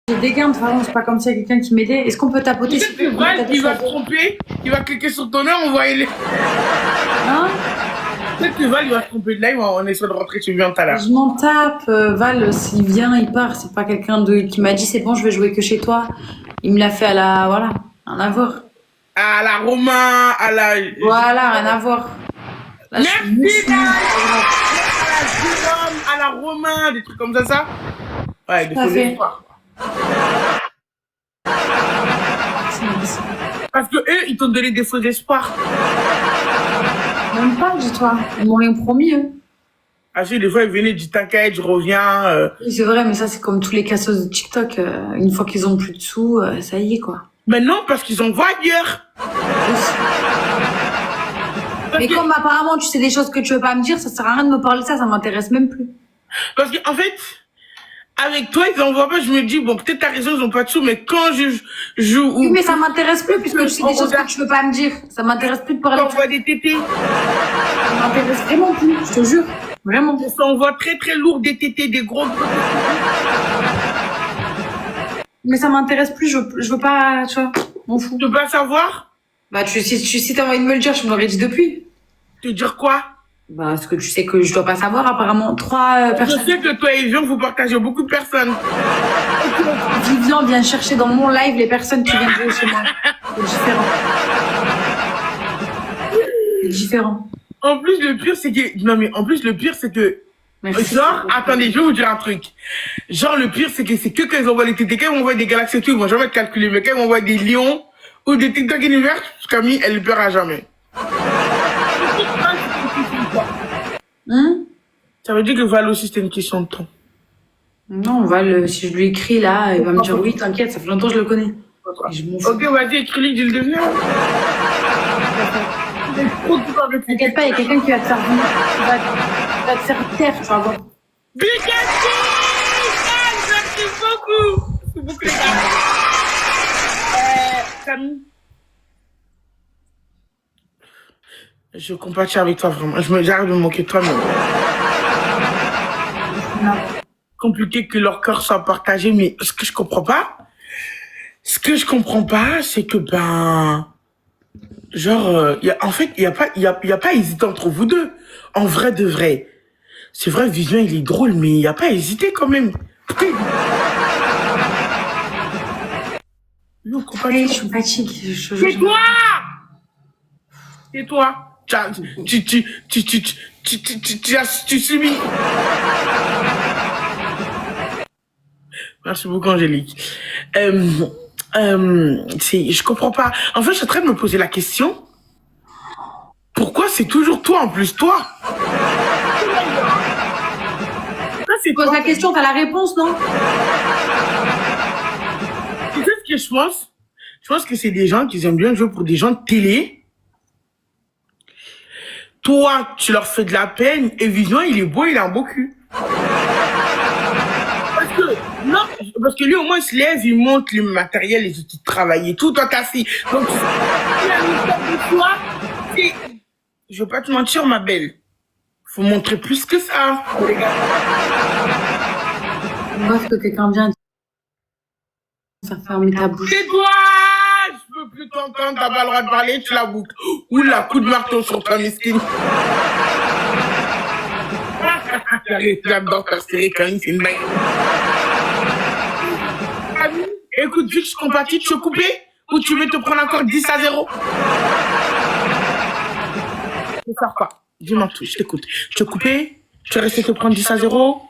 J'ai des gains, de toute façon, c'est pas comme s'il y a quelqu'un qui m'aidait. Est-ce qu'on peut tapoter? Peut-être que Val, il va se tromper, il va cliquer sur ton nom, on va aller. Hein? Peut-être que Val, il va se tromper de là, on essaie de rentrer, tu viens tout à l'heure. Je m'en tape. Val, s'il vient, il part. C'est pas quelqu'un qui m'a dit c'est bon, je vais jouer que chez toi. Il me l'a fait à la. Voilà, rien à voir. À la Romain, à la. Voilà, rien à voir. Là, Merci, à la Jérôme, à la Romain, des trucs comme ça. Ouais, des faux espoirs. Parce que eux, ils t'ont donné des faux espoirs. Même pas, dis-toi. Ils m'ont rien promis, eux. Ah si, des fois, ils venaient, ils disent t'inquiète, je reviens. Oui, c'est vrai, mais ça, c'est comme tous les cassos de TikTok. Une fois qu'ils ont plus de sous, ça y est, quoi. Mais non, parce qu'ils en voient ailleurs. Mais comme apparemment tu sais des choses que tu veux pas me dire, ça sert à rien de me parler de ça, ça m'intéresse même plus. Parce qu'en fait, avec toi, ils en voient pas, je me dis, bon, peut-être t'as raison, ils ont pas de sous, mais quand je joue... Oui, mais ça m'intéresse plus, puisque tu sais des choses que tu veux pas me dire. Ça m'intéresse plus de parler de ça. On voit des tétés. Ça m'intéresse vraiment plus, je te jure. Vraiment. On voit très très lourd des tétés, des gros... Mais ça m'intéresse plus, je veux pas, tu vois, m'en fous. Tu veux pas savoir? Bah, si t'as envie de me le dire, je me l'aurais dit depuis. Te dire quoi? Bah, parce que tu sais que je dois pas savoir, apparemment. 3 personnes. Je sais que toi et Vivian, vous partagez beaucoup de personnes. Vivian vient chercher dans mon live les personnes qui viennent jouer chez moi. C'est différent. C'est différent. En plus, le pire, c'est que... Non, mais en plus, le pire, c'est que... Merci. Genre, attendez, je vais vous dire un truc. Genre, le pire, c'est que quand ils envoient les TT, quand ils m'envoient des galaxies et tout, ils vont jamais te calculer. Mais quand ils m'envoient des lions ou des TikTok univers, Camille, elle ne pleurra jamais. Ça veut dire que Val aussi, c'était une question de temps. Non, si je lui écris là, il va me dire oui, t'inquiète, ça fait longtemps que je le connais. Je m'en fous. Ok, vas-y, écris-lui, dis le devenir. T'inquiète pas, il y a quelqu'un qui va te faire venir. Qui va te faire taire, tu vas voir. Bigatti! Merci beaucoup! Merci beaucoup, les gars. Camille. Je compatis avec toi, vraiment. J'arrête de me moquer de toi, mais... Non. Compliqué que leur corps soit partagé, mais ce que je comprends pas, c'est que, genre, en fait, il y a pas hésité entre vous deux. En vrai de vrai. C'est vrai, Vivian, il est drôle, mais il y a pas hésité quand même. Non, Allez, je suis fatiguée. C'est toi! C'est toi! Tu subis. Merci beaucoup, Angélique. Je comprends pas. En fait, je suis en train de me poser la question. Pourquoi c'est toujours toi, en plus, toi? Tu poses la question, t'as la réponse, non? Tu sais ce que je pense? Je pense que c'est des gens qui aiment bien jouer pour des gens de télé. Toi, tu leur fais de la peine, et Vivian, il est beau, il a un beau cul. Parce que lui, au moins, il se lève, il monte le matériel, les outils de travail et tout, toi, t'as fait. Donc, de toi, je veux pas te mentir, ma belle. Faut montrer plus que ça, les gars. Moi, que quelqu'un vient faire fermer ta bouche. C'est toi! Je peux plus t'entendre, t'as pas le droit de parler, tu la boucles. Oula, coup de marteau sur toi, mesquine. J'adore ta série, quand même, c'est une dingue. Écoute, vu que je compatis, tu veux couper? Ou tu veux te prendre encore 10-0? Je vais faire quoi? Dis-moi tout, je t'écoute. Tu veux couper? Tu veux rester te prendre 10-0?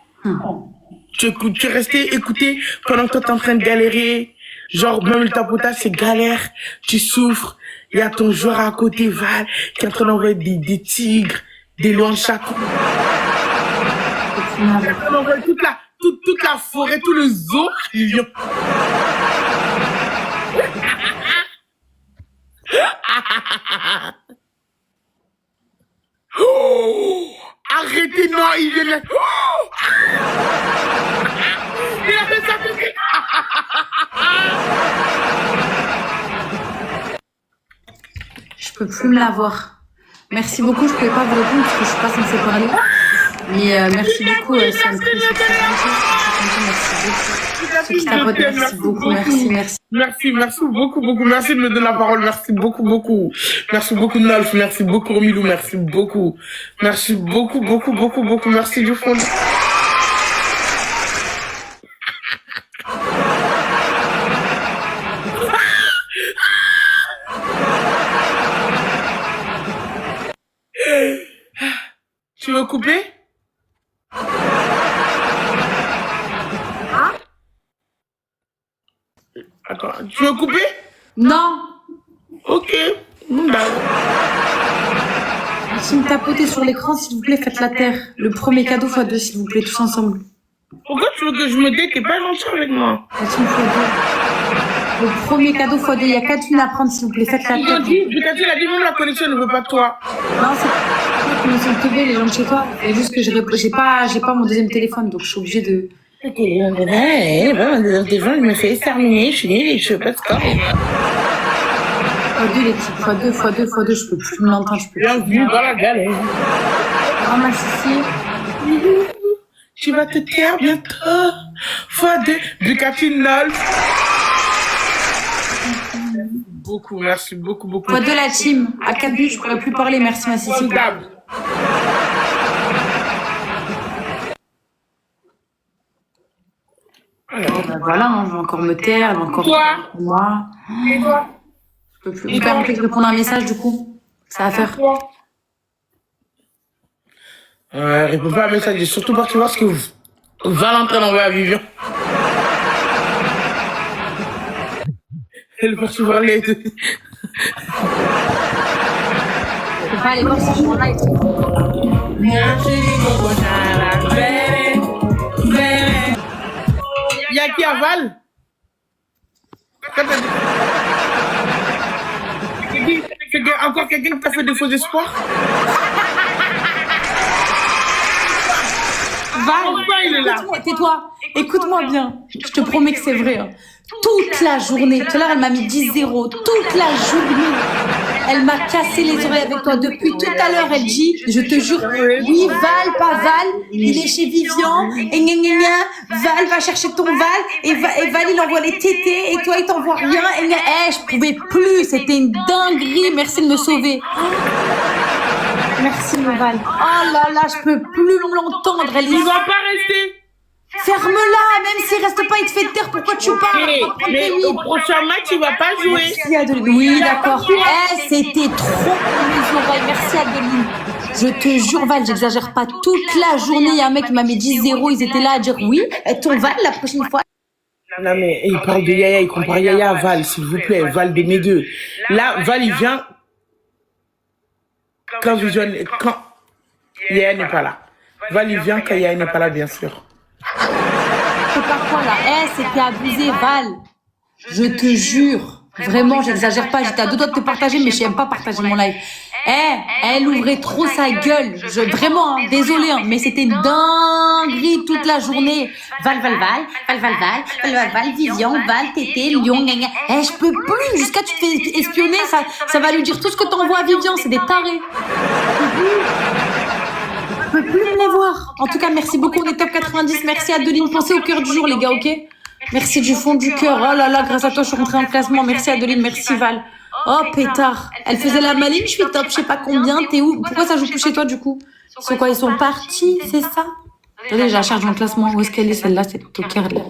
Tu veux rester écouter pendant que toi t'es en train de galérer? Genre, même le tapotage, c'est galère. Tu souffres. Il y a ton joueur à côté, Val, qui est en train d'envoyer des tigres, des lions de chaque. Il est en train d'envoyer toute la forêt, tout le zoo. Oh, arrêtez, non, il vient de... Oh, il a fait ça tout de suite. Je peux plus me la voir. Merci beaucoup, je pouvais pas vous répondre parce que je suis pas censée parler. Mais merci beaucoup, ça me prie, merci beaucoup. Ceux qui tapotent, merci beaucoup, merci. Merci beaucoup, beaucoup. Merci de me donner la parole. Merci beaucoup, beaucoup. Merci beaucoup, Nolf. Merci beaucoup, Romilou. Merci beaucoup. Merci beaucoup, beaucoup, beaucoup, beaucoup. Merci du fond. Tu veux couper? Attends, tu veux couper? Non! Ok. Bah. Si me tapotez sur l'écran, s'il vous plaît, faites la terre. Le premier cadeau x2, s'il vous plaît, tous ensemble. Pourquoi tu veux que je me dé? T'es pas gentil avec moi. Merci, x2. Le premier cadeau x2, il y a 4 lignes à prendre, s'il vous plaît, faites la terre. Il a dit même la connexion ne veut pas de toi. Non, c'est pas qu'ils me sont teubés, les gens de chez toi. C'est juste que j'ai pas mon deuxième téléphone, donc je suis obligée de... Des gens, il me fait exterminer, je suis nulle, je sais pas ce que x2 les types, x2, je peux plus me l'entendre, je peux plus. Bienvenue dans la galère. Ramasse ici. Tu vas te taire bientôt. x2, Ducati Nolf. Beaucoup, merci, beaucoup. x2 la team. À 4 buts, je pourrais plus parler, merci ma Sissi. Voilà, hein, je vais encore me taire, elle va encore moi. Et toi? Je peux plus me permettre de répondre à un message du coup. Ça va faire. Réponds pas à un message, j'ai surtout parti voir ce que Valentin envoie à Vivian. Elle est partie voir les deux. Je peux pas aller voir si je m'en aille. Il y a qui à Val? Encore quelqu'un qui t'a fait des faux espoirs? Val, tais-toi, écoute-moi bien. Je te promets que c'est vrai. Hein. Toute la journée, tout à l'heure elle m'a mis 10-0, toute la journée, elle m'a cassé les oreilles avec toi. Depuis tout à l'heure, elle dit, je te jure, oui, Val, pas Val, il est chez Vivian, et gna gna gna, Val va chercher ton Val, et Val il envoie les tétés, et toi il t'envoie rien, et gna, je pouvais plus, c'était une dinguerie, merci de me sauver. Merci mon Val. Oh là là, je peux plus l'entendre, elle est... Il va pas rester. Ferme-la, même s'il reste pas, il te fait taire, pourquoi tu parles? Mais au prochain match, il va pas jouer. Merci Adeline. Oui, d'accord. C'était trop pour mes oreilles. Merci Adeline. Je te jure, Val, j'exagère pas. Toute la journée, il y a un mec qui m'a mis 10-0, ils étaient là à dire oui, ton Val la prochaine fois. Non mais il parle de Yaya, il compare Yaya à Val, s'il vous plaît, Val de mes deux. Là, Val, il vient quand Yaya n'est pas là. Val, il vient quand Yaya n'est pas là, bien sûr. C'est pas quoi là? C'était abusé, Val. Je te jure. Vraiment, j'exagère pas. J'étais à deux doigts de te partager, mais je n'aime pas partager mon live. Elle ouvrait trop sa gueule. Vraiment, hein, désolée, hein, mais c'était une dinguerie toute la journée. Val, Vivian, Val, Tété, Lyon, gna gna. Je peux plus. Jusqu'à tu te fais espionner, ça va lui dire tout ce que t'envoies à Vivian. C'est des tarés. Je peux plus les voir. En tout cas, merci beaucoup. On est top 90. Merci Adeline. Pensez au cœur du jour, les gars, ok? Merci du fond du cœur. Oh là là, grâce à toi, je suis rentrée en classement. Merci Adeline, merci Val. Oh pétard. Elle faisait la maline, je suis top, je sais pas combien. T'es où? Pourquoi ça joue plus chez toi du coup? C'est quoi, ils sont partis, c'est ça? Attendez, j'ai la charge dans le classement. Où est-ce qu'elle est celle-là, cette toquère là?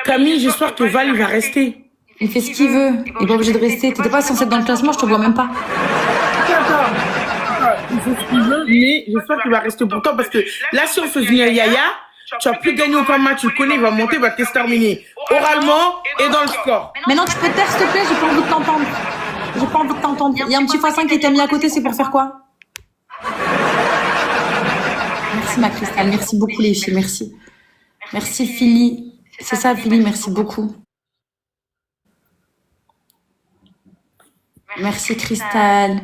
Camille, j'espère que Val, il va rester. Il fait ce qu'il veut. Il est pas obligé de rester. T'étais pas censé être dans le classement, je te vois même pas. Il fait ce qu'il veut, mais j'espère qu'il va rester pour toi parce que là, si on fait venir Yaya, tu vas plus gagner aucun match. Tu le connais, il va monter, il va t'exterminer. Oralement et dans le score. Maintenant, tu peux te taire, s'il te plaît, j'ai pas envie de t'entendre. J'ai pas envie de t'entendre. Il y a un petit x5 qui t'a mis à côté, c'est pour faire quoi? Merci ma Cristal, merci beaucoup les filles, merci. Merci Philly. C'est ça Philly, merci beaucoup. Merci Cristal.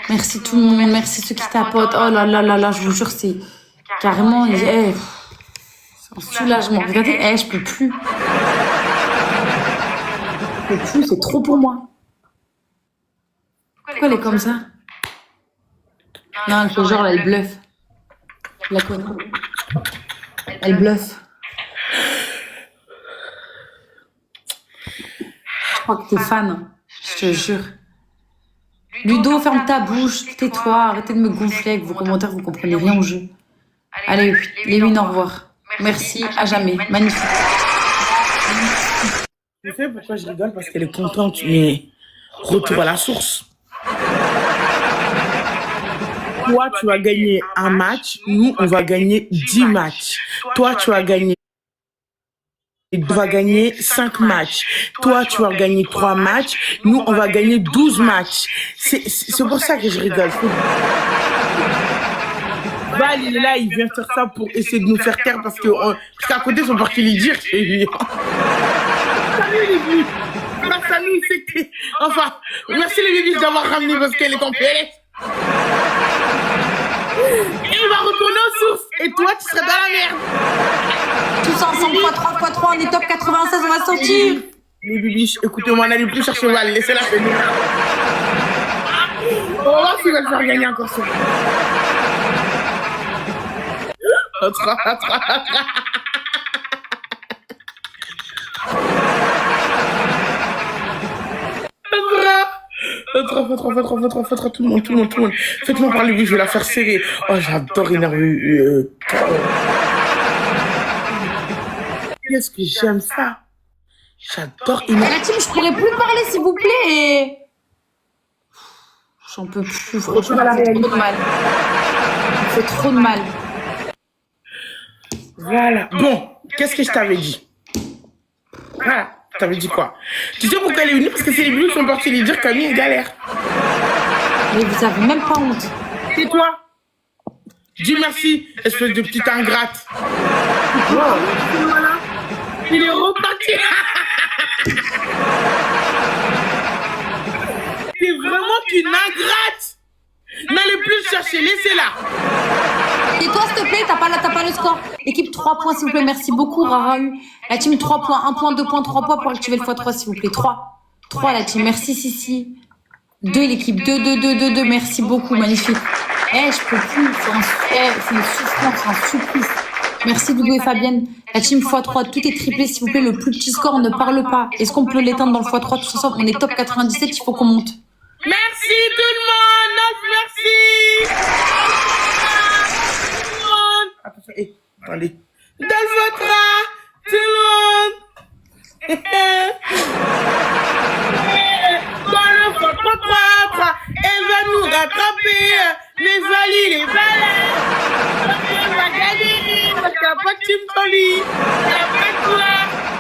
Merci tout le monde, merci ceux qui tapotent. Oh là là là là, je vous jure, c'est carrément... c'est un soulagement. Regardez, je peux plus. Je peux plus, c'est trop pour moi. Pourquoi elle est comme ça? Non, elle fait genre, là, elle bluffe. Je la connais. Elle bluffe. Je crois que t'es fan. Je te jure. Ludo, ferme ta bouche. Tais-toi. Arrêtez de me gonfler avec vos commentaires. Vous comprenez rien au jeu. Allez, les wins, au revoir. Merci, à jamais. Magnifique. Tu sais pourquoi je rigole? Parce qu'elle est contente, mais retour à la source. Toi, tu vas gagner un match. Nous, on va gagner 10 matchs. Toi, tu vas gagner 5 matchs. Toi, tu vas gagner 3 matchs. Nous, on va gagner 12 matchs. C'est pour ça que je rigole. Val, il est là, il vient faire ça pour essayer de nous faire taire parce qu'à côté, ils sont partis lui dire. Salut, les bébés. Grâce à nous, c'était. Enfin, merci les bébés d'avoir ramené parce qu'elle est en PLS. Et il va retourner aux sources. Et toi, tu serais dans la merde. Tous ensemble, x3, on est top 96, on va sortir. Les bébés, écoutez-moi, n'allez plus chercher Val, laissez-la venir. On va voir s'il va le faire gagner encore ça. Faites-moi tout le monde. Faites-moi parler, oui, je vais la faire serrer. Oh, j'adore énerver. Qu'est-ce que j'aime ça? J'adore énerver. La team, je pourrais plus parler, s'il vous plaît. J'en peux plus, franchement, ça fait trop de mal. Ça fait trop de mal. Voilà. Bon, qu'est-ce que je t'avais dit? Voilà. Je t'avais dit quoi? Tu sais pourquoi elle est venue? Parce que c'est les bébés qui sont partis lui dire Camille est galère. Mais vous avez même pas honte. Et toi? Dis merci, espèce de petite ingrate. Wow. Voilà. Il est reparti. T'es vraiment une ingrate. N'allez plus le chercher, laissez-la. Et toi, s'il te plaît, t'as pas le score. Équipe 3 points, s'il vous plaît. Merci beaucoup, Rara U. La team 3 points, 1 point, 2 points, 3 points pour activer le x3, s'il vous plaît. 3 la team. Merci, Sissi. 2 l'équipe. 2. Merci beaucoup. Magnifique. Je peux plus. C'est une souffrance, c'est un supplice. Merci, Doudou et Fabienne. La team x3, tout est triplé, s'il vous plaît. Le plus petit score, on ne parle pas. Est-ce qu'on peut l'éteindre dans le x3 tous ensemble? On est top 97, il faut qu'on monte. Merci tout le monde. Merci. Attendez. Dalvotra, tout le monde. Dans le x3, elle va nous rattraper. Les valides, les balais. Elle va gagner parce qu'il n'y a pas de team sans lui. Il n'y a pas de toi.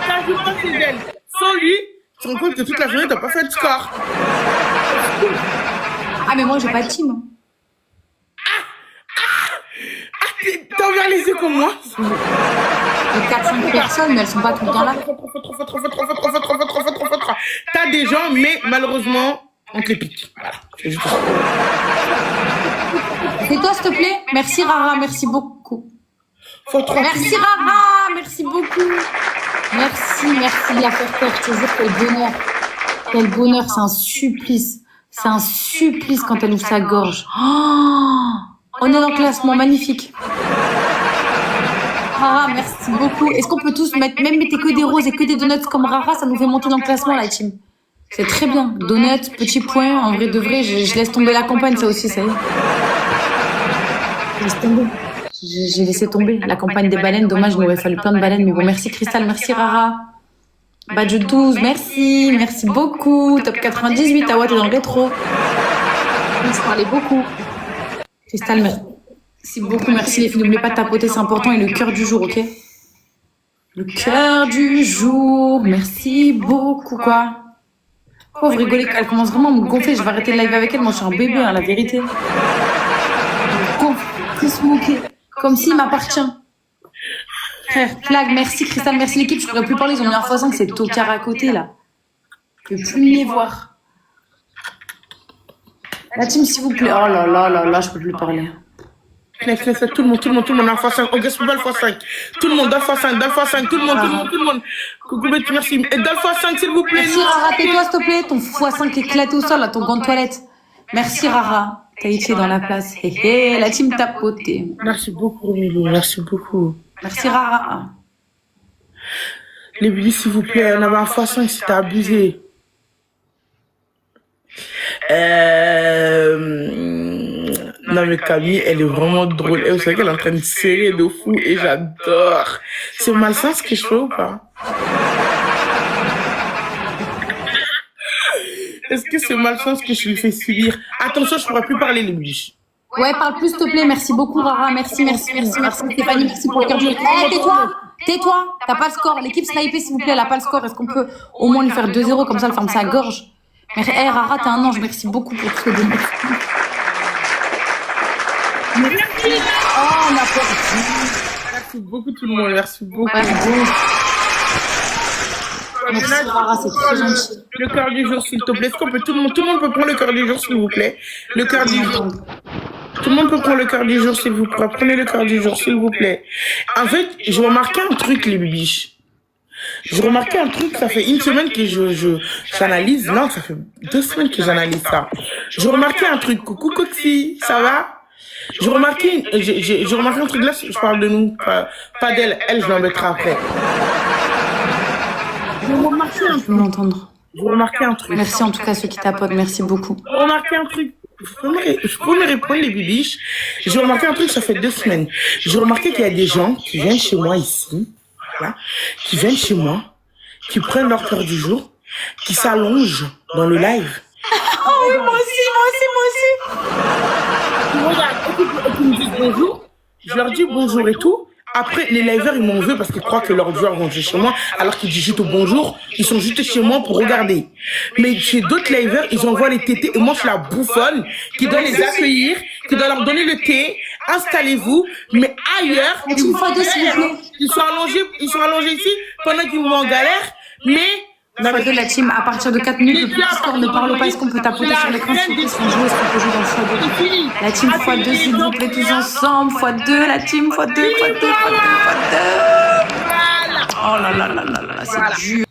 Ça joue pas chez elle. Sans lui, tu te rends compte que toute la journée, t'as pas fait de score. Ah, mais moi, j'ai pas de team. T'as ouvert les yeux comme moi? J'ai 4-5 personnes, mais elles sont pas tout le temps là. T'as des gens, mais malheureusement, on te les pique. Voilà. C'est juste ça. C'est toi, s'il te plaît. Merci, Rara. Merci beaucoup. Merci, Rara. Merci beaucoup. Merci de la faire peur. Je te jure, quel bonheur. C'est un supplice. C'est un supplice quand elle ouvre sa gorge. Oh, on est dans le classement. Magnifique. Rara, merci beaucoup. Est-ce qu'on peut tous mettez que des roses et que des donuts comme Rara, ça nous fait monter dans le classement, la team. C'est très bien. Donuts, petit point, en vrai de vrai, je laisse tomber la campagne, ça aussi, ça y est. Laisse tomber. J'ai laissé tomber la campagne des baleines. Dommage, il m'aurait fallu plein de baleines, mais bon, merci Cristal, merci Rara. Badge 12, merci beaucoup. Top 98, Awa, t'es dans le rétro. On se parlait beaucoup. Cristal, merci beaucoup, merci les filles. N'oubliez pas de tapoter, c'est important. Et le cœur du jour, ok? Le cœur du jour, merci beaucoup, quoi. Oh, vous rigolez, elle commence vraiment à me gonfler. Je vais arrêter le live avec elle. Moi, je suis un bébé, hein, la vérité. Que se moquer. Comme s'il m'appartient. Frère, flag, merci Cristal, merci l'équipe. Je pourrais plus parler, ils ont mis un x5, c'est tocard à côté, là. Je peux plus les voir. La team, s'il vous plaît. Oh là là, je peux plus parler. Tout le monde en x5. On gaspille pas le x5. Tout le monde dans le x5, tout le monde. Coucou, merci. Et dans le x5, s'il vous plaît. Merci Rara, tais-toi, s'il te plaît. Ton x5 éclaté au sol, là, ton gant de toilette. Merci Rara. Tahiti est dans la place. Hé hé, la team tapoté. Merci beaucoup, Romilou. Merci beaucoup. Merci Rara. Les bébés, s'il vous plaît, on avait un fois 5, c'était abusé. Non mais Camille, elle est vraiment drôle. Et vous savez qu'elle est en train de serrer de fou et j'adore. C'est malsain ce que je fais ou pas? Est-ce que c'est malsain ce que je lui fais subir? Attention, je pourrais plus parler les biches. Ouais, parle plus, s'il te plaît. Merci beaucoup, Rara. Merci Stéphanie. Merci pour le cœur du jeu. Tais-toi. T'as pas le score. L'équipe snipée, s'il vous plaît, elle a pas le score. Est-ce qu'on peut au moins lui faire 2-0 comme ça, elle ferme sa gorge? Mais Rara, t'es un ange. Merci beaucoup pour ce début. Merci. Oh, on a perdu. Merci beaucoup tout le monde. Merci beaucoup. Ouais, merci Rara, c'est très gentil. Le cœur du jour, s'il te plaît. Est-ce qu'on peut tout le monde peut prendre le cœur du jour, s'il vous plaît. Le cœur du jour. Tout le monde peut prendre le cœur du jour, s'il vous plaît. Prenez le cœur du jour, s'il vous plaît. En fait, j'ai remarqué un truc, les bibiches. J'ai remarqué un truc, ça fait une semaine que j'analyse. Non, ça fait 2 semaines que j'analyse ça. J'ai remarqué un truc. Coucou, Coxy, ça va? J'ai remarqué un truc là, je parle de nous, pas d'elle. Elle, je l'embêterai après. Je peux m'entendre. J'ai remarqué un truc. Merci en tout cas ceux qui tapotent. Merci beaucoup. J'ai remarqué un truc. Je peux me répondre, les bibiches. J'ai remarqué un truc, ça fait 2 semaines. J'ai remarqué qu'il y a des gens qui viennent chez moi ici, voilà, qui viennent chez moi, qui prennent leur cœur du jour, qui s'allongent dans le live. Oh oui, moi aussi. Regarde, et qui me disent bonjour. Je leur dis bonjour et tout. Après, les liveurs, ils m'en veulent parce qu'ils croient que leurs joueurs vont chez moi, alors qu'ils disent juste bonjour. Ils sont juste chez moi pour regarder. Mais chez d'autres liveurs, ils envoient les tétés et moi, je suis la bouffonne qui doit les accueillir, qui doit leur donner le thé. Installez-vous, mais ailleurs, Une fois deux, s'il vous plaît. ils sont allongés ici pendant qu'ils vont en galère, mais Une fois deux, la team, à partir de 4 minutes, le petit score ne parle pas. Est-ce qu'on peut tapoter sur l'écran s'il vous plaît, son jeu, est-ce qu'on peut jouer dans le x2? La team x2, s'il vous plaît, tous ensemble. x2, la team x2. Oh là là, c'est dur.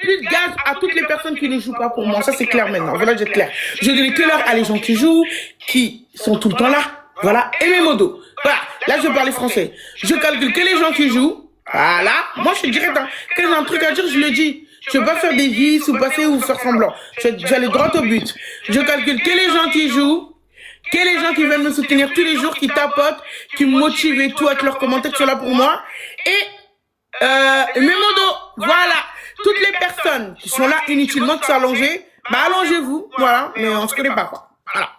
plus de gaz à toutes les personnes qui ne jouent pas pour moi. Ça, c'est clair maintenant. Voilà, j'ai clair. Je donne que l'heure à les gens qui jouent, qui sont tout le temps là. Voilà. Et mes modos. Voilà. Là, je parle français. Je calcule que les gens qui jouent. Voilà. Moi, je suis direct. Quand j'ai un truc à dire, je le dis. Je ne vais pas faire des vices ou passer ou faire semblant. Je vais aller droit au but. Je calcule que les gens qui jouent, que les gens qui viennent me soutenir tous les jours, qui tapotent, qui me motivent et tout avec leurs commentaires qui sont là pour moi. Et mes modos. Voilà. Toutes les personnes qui sont là inutilement, qui sont allongées, bah allongez-vous. Voilà. Mais on se connaît pas, quoi. Voilà.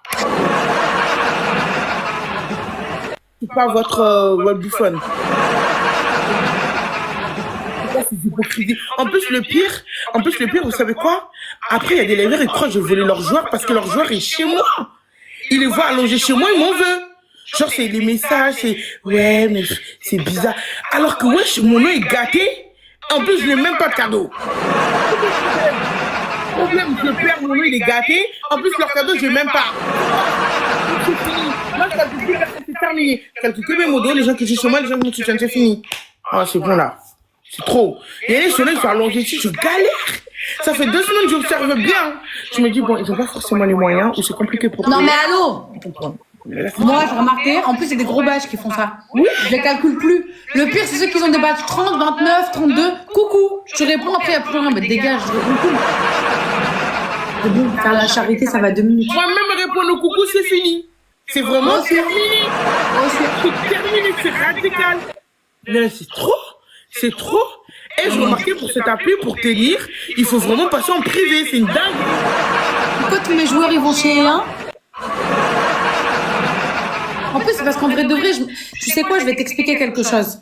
C'est pas votre bouffonne. En plus, le pire, vous savez quoi? Après, il y a des leveurs, ils croient que je volais leur joueur parce que leur joueur est chez moi. Ils les voient allongés chez moi, ils m'en veulent. Genre, c'est des messages, c'est, ouais, mais c'est bizarre. Alors que, wesh, mon nom est gâté. En plus, je n'ai même pas de cadeau. Problème, je perds, mon nom, il est gâté. En plus, leur cadeau, je n'ai même pas. C'est fini. Moi, je calcule plus, c'est terminé. Je calcule que mes modos, les gens qui sont chez moi, les gens qui me soutiennent, c'est fini. Ah, c'est bon, là. C'est trop. Et les soleils sont allongés ici, je galère. Ça fait 2 semaines que j'observe bien. Je me dis, bon, ils n'ont pas forcément les moyens ou c'est compliqué pour eux. Non, mais allô? Moi, j'ai remarqué, en plus, c'est des gros badges qui font ça. Oui. Je les calcule plus. Le pire, c'est ceux qui ont des badges 30, 29, 32. Coucou. Je réponds après, il n'y a plus rien. Mais dégage, je réponds plus. C'est bon, faire la charité, ça va 2 minutes. Moi-même, répondre au coucou, c'est fini. C'est vraiment terminé. C'est terminé, c'est radical. Mais c'est trop. C'est trop. Et je remarquais pour cette appli, pour tenir, il faut vraiment passer en privé. C'est une dingue. Pourquoi tous mes joueurs, ils vont chez un? En plus, c'est parce qu'en vrai de vrai, tu sais quoi, je vais t'expliquer quelque chose.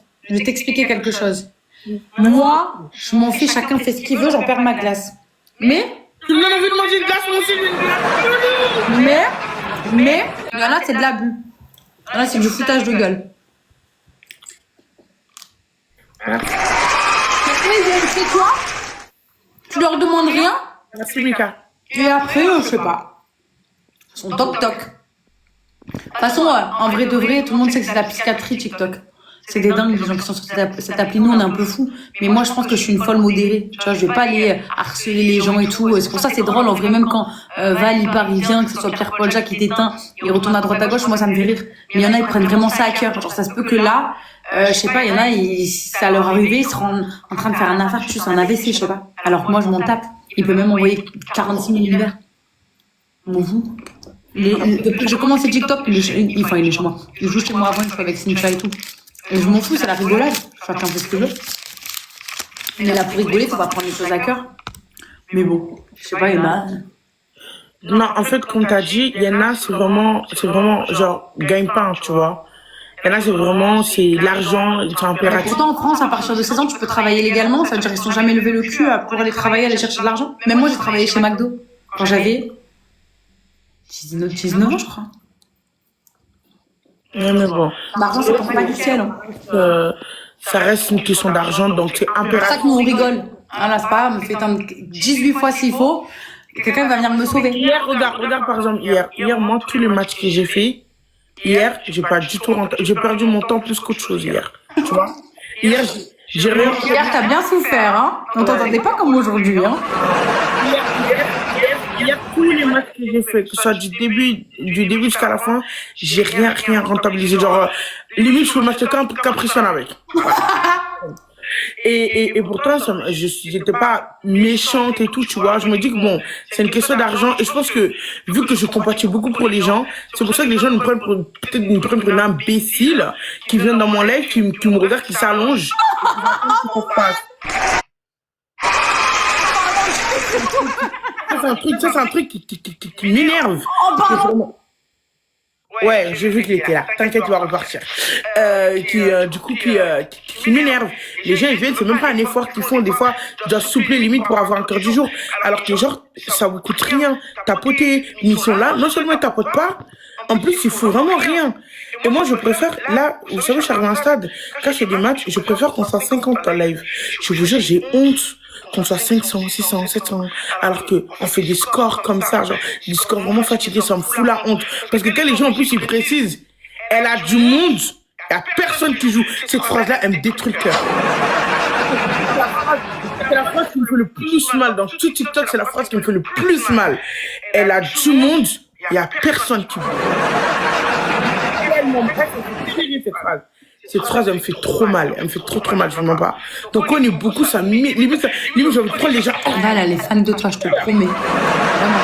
Moi, je m'en fiche, chacun fait ce qu'il veut, j'en perds ma glace. Mais, Tout le monde a envie de manger une glace, moi aussi, j'ai une glace. mais, il y en a, c'est de l'abus. Il y en a, c'est du foutage de gueule. C'est quoi? Tu leur demandes rien? Merci, Mika. Et après, je sais pas. Ils sont toc-toc. De toute façon, en vrai de vrai, tout le monde sait que c'est la psychiatrie TikTok. c'est des dingues, les gens qui sont sur cette appli. Nous, on est un peu fous. Mais moi, je pense que je suis une folle modérée. Tu vois, je vais pas aller harceler les gens et tout. C'est pour ça, c'est drôle. En vrai, même quand Val, il part, il vient, que ce soit Pierre-Paul Jacques qui t'éteint, il retourne à droite à gauche, moi, ça me fait rire. Mais il y en a, ils prennent vraiment ça à cœur. Genre, ça se peut que là, je sais pas, il y en a, ça leur arrivait, ils seront en train de faire un infarctus, un AVC, je sais pas. Alors que moi, je m'en tape. Il peut même envoyer 46 000 univers. M'en fous. Depuis que j'ai commencé TikTok, il est chez moi. Il joue chez moi avant, il joue avec Cynthia et tout. Et je m'en fous, c'est la rigolade. Chacun fait ce qu'il veut. On est là pour rigoler, faut pas prendre les choses à cœur. Mais bon, je sais pas, il y en a. Non, en fait, comme t'as dit, il y en a, c'est vraiment, genre, gagne-pain, tu vois. Il y en a, c'est l'argent, ils sont impératifs. Pourtant, en France, à partir de 16 ans, tu peux travailler légalement. Ça veut dire qu'ils ne sont jamais levé le cul pour aller travailler, aller chercher de l'argent. Même moi, j'ai travaillé chez McDo quand j'avais 19 ans, je crois. Ouais, mais bon. L'argent, c'est pas du ciel. Ça reste une question d'argent, donc c'est C'est pour impératif. ça que nous, on rigole. Ah là, c'est pas grave, me fait éteindre 18 fois s'il faut. Quelqu'un va venir me sauver. Hier, regarde par exemple, hier, moi, tous les matchs que j'ai fait, hier, j'ai pas du tout j'ai perdu mon temps plus qu'autre chose hier. Tu vois? Hier, j'ai rien. Hier, t'as bien souffert, hein. On t'entendait pas comme aujourd'hui, hein. Hier, tous les matchs que j'ai fait, que ce soit du début jusqu'à la fin, j'ai rien rentabilisé. Genre, limite, je peux m'acheter qu'un capriccion avec. Et pourtant, j'étais pas méchante et tout, tu vois. Je me dis que bon, c'est une question d'argent. Et je pense que, vu que je compatis beaucoup pour les gens, c'est pour ça que les gens me prennent pour une imbécile qui vient dans mon live, qui me regarde, qui s'allonge. Ça, c'est un truc qui m'énerve. Ouais, j'ai vu qu'il était là. T'inquiète, il va repartir. Qui m'énerve. Les gens, ils viennent, c'est même pas un effort qu'ils font. Des fois, je dois soupler limite pour avoir un cœur du jour. Alors que genre, ça vous coûte rien. Tapoter, ils sont là. Non seulement ils tapotent pas, en plus, il faut vraiment rien. Et moi, je préfère, là, vous savez, je suis arrivé à un stade, quand je fais des matchs, je préfère qu'on soit 50 en live. Je vous jure, j'ai honte qu'on soit 500, 600, 700, alors que on fait des scores comme ça, genre, des scores vraiment fatigués, ça me fout la honte. Parce que quand les gens, en plus, ils précisent, elle a du monde, il y a personne qui joue. Cette phrase-là, elle me détruit le cœur. C'est la phrase qui me fait le plus mal. Dans tout TikTok, c'est la phrase qui me fait le plus mal. Elle a du monde, il y a personne qui joue. Cette phrase. Cette phrase, elle me fait trop mal. Elle me fait trop mal, je ne mens pas. Donc, on est beaucoup, ça limite, j'ai envie de prendre les gens. Val, elle est fan de toi, je te le promets. Vraiment.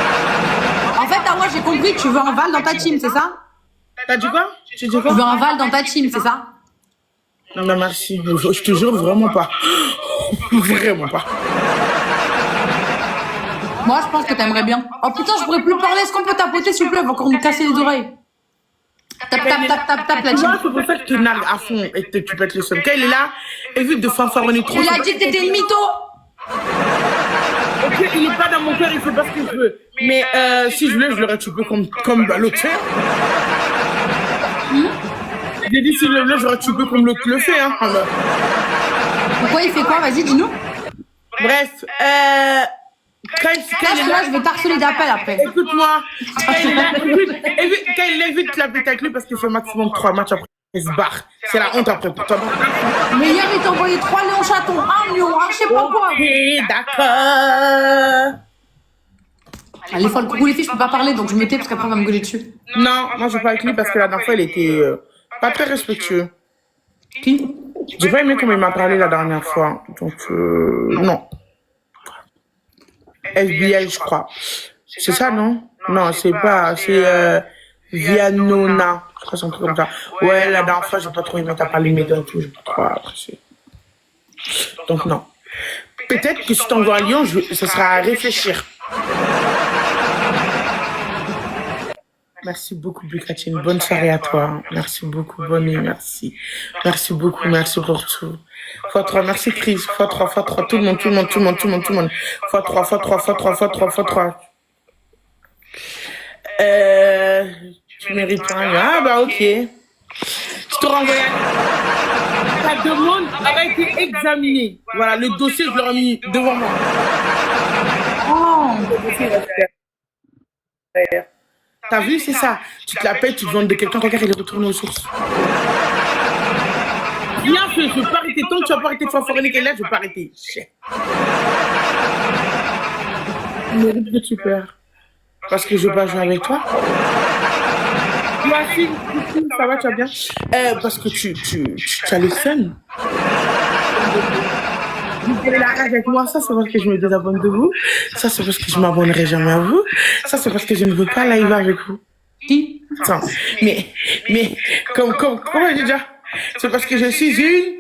En fait, moi, j'ai compris que tu veux un Val dans ta team, c'est ça? T'as dit quoi? Tu veux un Val dans ta team, c'est ça? Non, merci. Je te jure, vraiment pas. Vraiment pas. Moi, je pense que t'aimerais bien. Oh putain, je pourrais plus parler. Est-ce qu'on peut tapoter, s'il vous plaît? Elle va encore me casser les oreilles. Tape, la team. C'est pour ça que tu nargues à fond et que tu pètes le seum. Quand il est là, évite de fanfaronner trop. Il a dit que t'étais une mytho. Ok, il est pas dans mon cœur, il fait pas ce qu'il veut. Mais si je voulais, je l'aurais tué comme l'autre fait. J'ai dit si je voulais, j'aurais tué comme l'autre le fait. Hein. Pourquoi il fait quoi? Vas-y, dis-nous. Bref, quand je vais t'harceler d'appel après. Écoute-moi, quand il évite la bête avec lui parce qu'il fait maximum 3 matchs après, il se barre. C'est la honte après pour toi. Mais hier, il t'a envoyé 3 lions chatons, 1 lion, je sais pas quoi. Ok, d'accord. Allez, folle, coucou les filles, je peux pas parler, donc je me tais parce qu'après, on va me gueuler dessus. Non, moi, je vais pas avec lui parce que la dernière fois, il était pas très respectueux. Qui? J'ai pas aimé comment il m'a parlé la dernière fois. Donc, non. FBI, je crois. C'est ça, non? Non, c'est pas, c'est Vianona. Je crois que c'est un truc comme ça. Ouais, la dernière fois, j'ai pas trop aimé, t'as parlé de mes dents et tout, j'ai pas trop apprécié. Donc, non. Peut-être que si t'envoies un lion, ça sera à réfléchir. Merci beaucoup, Bukatine. Bonne soirée à toi. Merci beaucoup, bonne nuit, merci. Merci beaucoup, merci pour tout. x3, merci Chris. x3, tout le monde. x3. Tu mérites rien. Ah bah ok. Je te renvoie. Ta demande a été examinée. Voilà, le dossier, je l'aurais mis devant moi. Oh. T'as vu, c'est ça. Tu te la payes, tu te vends de quelqu'un, regarde, il est retourné aux sources. Rien fait, je vais pas arrêter. Tant que tu vas pas arrêter de fanfaronner qu'elle est là, je vais pas arrêter. Mérite que tu perds. Parce que je veux pas jouer avec toi. Toi, si, ça va, tu vas bien? Parce que tu as le seum. Vous avez la rage avec moi, ça c'est parce que je me désabonne de vous. Ça c'est parce que je m'abonnerai jamais à vous. Ça c'est parce que je ne veux pas live avec vous. Qui? Attends, mais, comment je dis déjà? C'est parce que je suis une...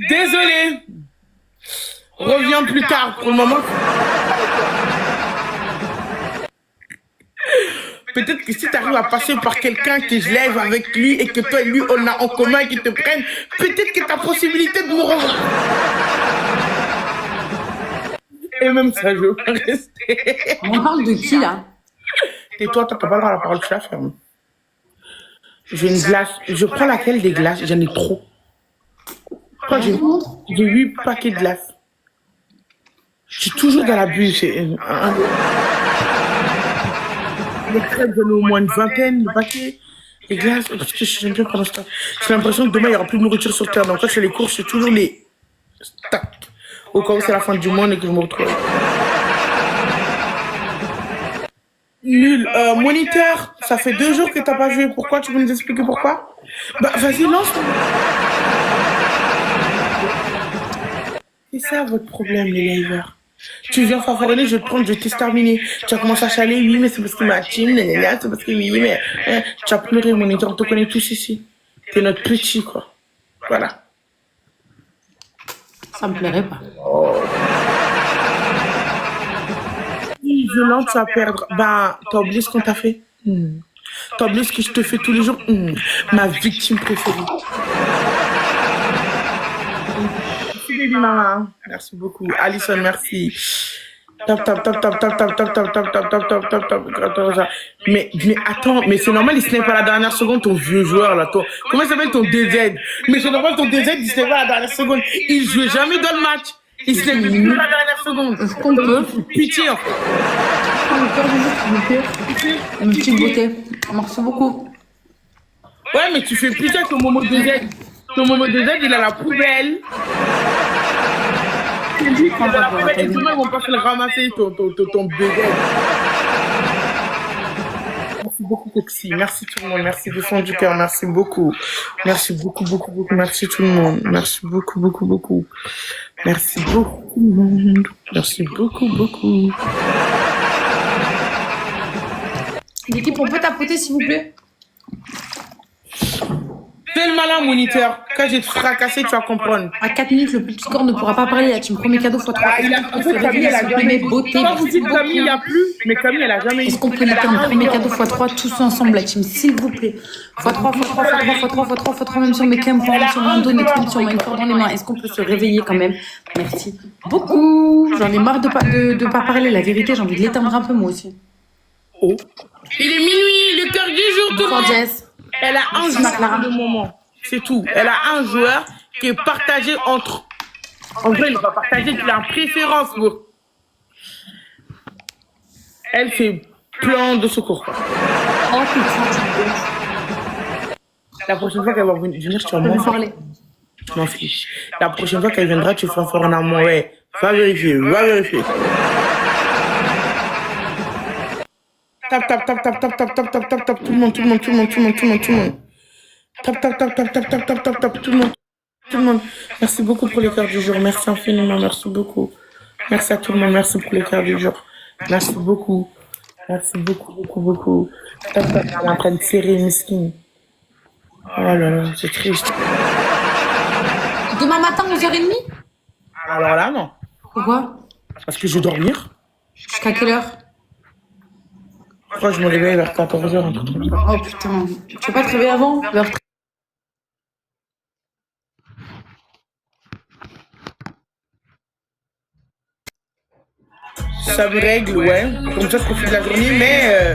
Désolé. Reviens plus tard pour le moment. Peut-être que si tu arrives à passer par quelqu'un que je lève avec lui et que toi et lui on a en commun qui te prennent, peut-être que tu as possibilité de me revoir. Et même ça, je veux pas rester. On parle de qui là? Et toi, t'as pas le droit à la parole, tu la fermes. J'ai une glace. Je prends laquelle des glaces? J'en ai trop. Quand j'ai 8 paquets de glace. Je suis toujours dans la bûche. Les crêpes, j'en ai au moins une vingtaine, les paquets. Les glaces, j'aime bien pendant ce temps. J'ai l'impression que demain, il n'y aura plus de nourriture sur Terre. Donc quand je fais les courses, c'est toujours les... Tac. Au cas où c'est la fin du monde et que je me retrouve. Nul. Moniteur, ça fait 2 jours que t'as pas joué. Pourquoi? Tu peux nous expliquer pourquoi? Bah, vas-y, lance. C'est ça votre problème, les liveurs. Tu viens favoriser, je vais te prendre, je vais t'exterminer. Tu as commencé à chialer, oui, mais c'est parce que ma team, c'est parce que oui, mais... tu as pleuré, Moniteur, on te connaît tous ici. T'es notre petit, quoi. Voilà. Ça me plairait pas. Violent, tu vas perdre. Ben, t'as oublié ce qu'on t'a fait. T'as oublié ce que je te fais tous les jours. Ma victime préférée. Merci, baby mama. Merci beaucoup. Alison, merci. Top, top, top, top, top, top, top, top, top, top, top, top, top, top, top. Mais attends, mais c'est normal, il se n'est pas à la dernière seconde, ton vieux joueur, là, toi. Comment ça s'appelle ton DZ? Mais c'est normal, ton DZ, il se n'est pas à la dernière seconde. Il jouait jamais dans le match. Il se n'est plus à la dernière seconde. Est-ce qu'on peut? Pitié, en fait. Une petite beauté. Merci beaucoup. Ouais, mais tu fais plus ça que le Momo 2Z. Ton Momo 2Z, il a la poubelle. C'est lui qui a la poubelle et demain, ils vont pas se le ramasser, ton bébé. Merci beaucoup, Coxy. Merci tout le monde. Merci du fond du cœur. Merci beaucoup. Merci beaucoup, beaucoup, beaucoup. Merci tout le monde. Merci beaucoup, beaucoup, beaucoup. Merci beaucoup, tout le monde. Merci beaucoup, beaucoup. L'équipe, on peut tapoter, s'il vous plaît? Fais le malin, moniteur. Quand je vais te fracasser, tu vas comprendre. À 4 minutes, le plus score ne pourra pas parler. La team premier cadeau x3. En fait, Camille, elle a jamais... Beauté. Quand vous dites Camille, il n'y a plus, mais Camille, elle a jamais... Est-ce qu'on peut mettre un premier cadeau x3 tous ensemble, la team, s'il vous plaît? x3, x3, x3, x3, x3, x3, même sur mes cams, même sur mon dos, même sur ma corde dans les mains. Est-ce qu'on peut se réveiller quand même? Merci beaucoup. J'en ai marre de pas parler. La vérité, j'ai envie de l'éteindre un peu, moi aussi. Oh. Il est minuit, le cœur du jour, tout le monde. Jess. Elle a un joueur pour le moment. C'est tout. Elle a un joueur qui est partagé entre... En vrai, il n'est pas partagé, il a une préférence pour... Elle fait plein de secours. Oh putain, la prochaine fois qu'elle va venir, tu vas m'en parler. Je m'en fiche. La prochaine fois qu'elle viendra, tu feras faire un amour. Ouais. Va vérifier, va vérifier. Tap, tap, tap, tap, tap, tap, tap, tap, tap, tap, tout le monde, tout le monde, tout le monde, tout le monde, tout le monde, tout le monde. Tap, tap, tap, tap, tap, tap, tap, tap, tap, tout le monde, tout le monde. Merci beaucoup pour les cœurs du jour, merci infiniment, merci beaucoup. Merci à tout le monde, merci pour les cœurs du jour. Merci beaucoup. Merci beaucoup, beaucoup, beaucoup. Tap, tap, elle est en train de serrer une skin. Oh là là, c'est triste. Demain matin, 11h30? Alors là, non. Pourquoi? Parce que je vais dormir. Jusqu'à quelle heure? Je crois que je me réveille vers 14h, un truc comme ça. Oh putain, tu peux pas te réveiller avant? Ça me règle, ouais. Comme ça, je profite de la journée, mais...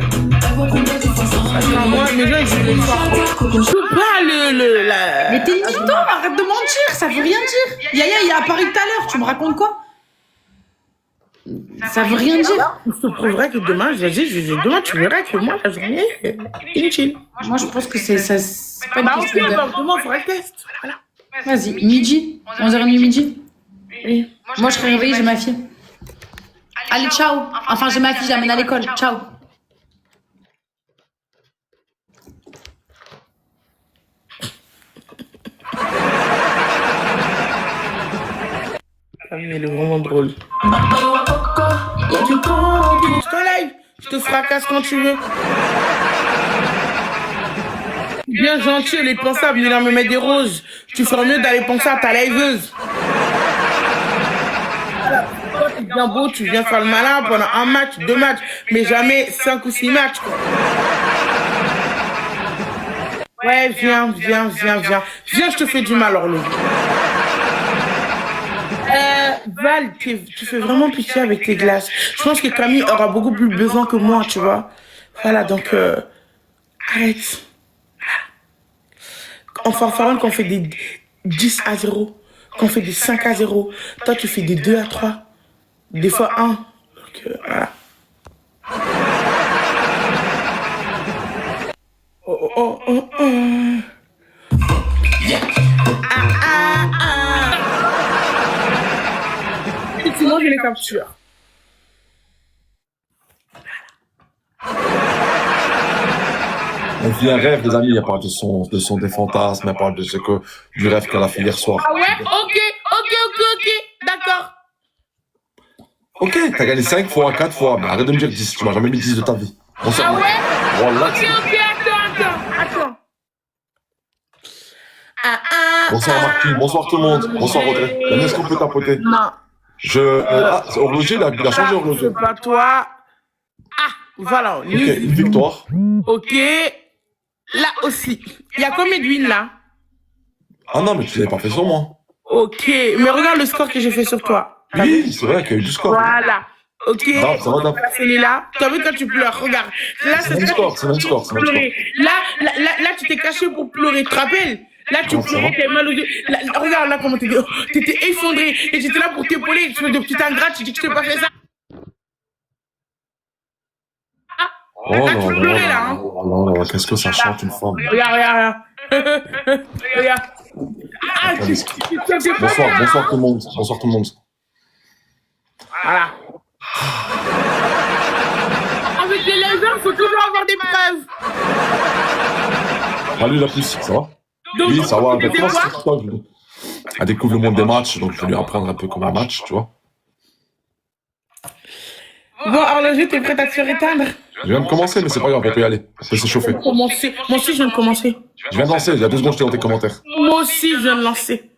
moi, mes gens, ils jouent le soir. Je peux pas Mais t'es une mytho, arrête de mentir, ça veut rien dire. Yaya, il a apparu tout à l'heure, tu me racontes quoi? Ça veut rien dire. Je te prouverai que demain, demain, tu verras que moi, la journée, inutile. Moi, je pense que c'est pas une Bah, ok, question bah, de... demain, on fera le test. Voilà. Vas-y, midi, 11h30 midi. Oui. Moi, je serai réveillée, j'ai ma fille. Allez, ciao. Enfin, j'ai ma fille, je l'amène à l'école. Ciao. Ah, mais il est vraiment drôle. Je te live, je te fracasse quand tu veux. Bien gentil, elle est pensable, il en me met des roses. Tu ferais mieux d'aller penser à ta liveuse. Voilà, toi, t'es bien beau, tu viens faire le malin pendant un match, 2 matchs, mais jamais 5 ou 6 matchs, quoi. Ouais, viens. Viens, je te fais du mal, horloge. Val, tu fais vraiment pitié avec tes glaces. Je pense que Camille aura beaucoup plus besoin que moi, tu vois. Voilà, donc, arrête. En fanfaronne, qu'on fait des 10-0, qu'on fait des 5-0. Toi, tu fais des 2-3, des fois 1. Donc, voilà. Oh. Effectivement, je les capture. Elle vit un rêve, les amis, elle parle des fantasmes, elle parle du rêve qu'elle a fait hier soir. Ah ouais? Ok. D'accord. Ok, t'as gagné 5 fois, 4 fois, mais arrête de me dire 10, tu m'as jamais mis 10 de ta vie. Ah ouais? Voilà, Ok, attends. Bonsoir Marquis, bonsoir tout le monde, bonsoir Audrey. Est-ce qu'on peut tapoter? Non. C'est horloger, il a changé horloger. C'est pas toi. Ah, voilà. Ok, une victoire. Ok. Là aussi. Il y a combien d'huile là? Ah non, mais tu l'avais pas fait sur moi. Ok. Mais regarde le score que j'ai fait sur toi. Oui, c'est vrai qu'il y a eu du score. Voilà. Ok. Non, ça va, non. Celle-là. T'as vu quand tu pleures? Regarde. Là, C'est le même score, c'est le même score. Là, tu t'es caché pour pleurer. Tu te rappelles? Là, tu Non, ça pleurais, va. t'es mal aux yeux. Là, regarde là comment t'étais effondré. Et j'étais là pour t'épauler. Tu fais de petites ingrates. Tu dis que je t'ai pas fait ça. Oh Là, là tu là pleurais là. Hein. là là, qu'est-ce que ça chante une femme. Regarde. Regarde. Ah, Bonsoir tout le monde, bonsoir tout le monde. Voilà. Avec les lasers, faut toujours avoir des preuves. Salut la puce, ça va? Donc, Oui, ça va. tu faisais quoi? Elle découvre le monde des matchs, donc je vais lui apprendre un peu comment un match, tu vois. Bon, horloger, t'es prête à te faire éteindre? Je viens de commencer, mais c'est pas grave, on peut y aller. On peut s'échauffer. Moi aussi, je viens de commencer. Je viens de lancer, il y a 2 secondes, j'étais dans tes commentaires. Moi aussi, je viens de lancer.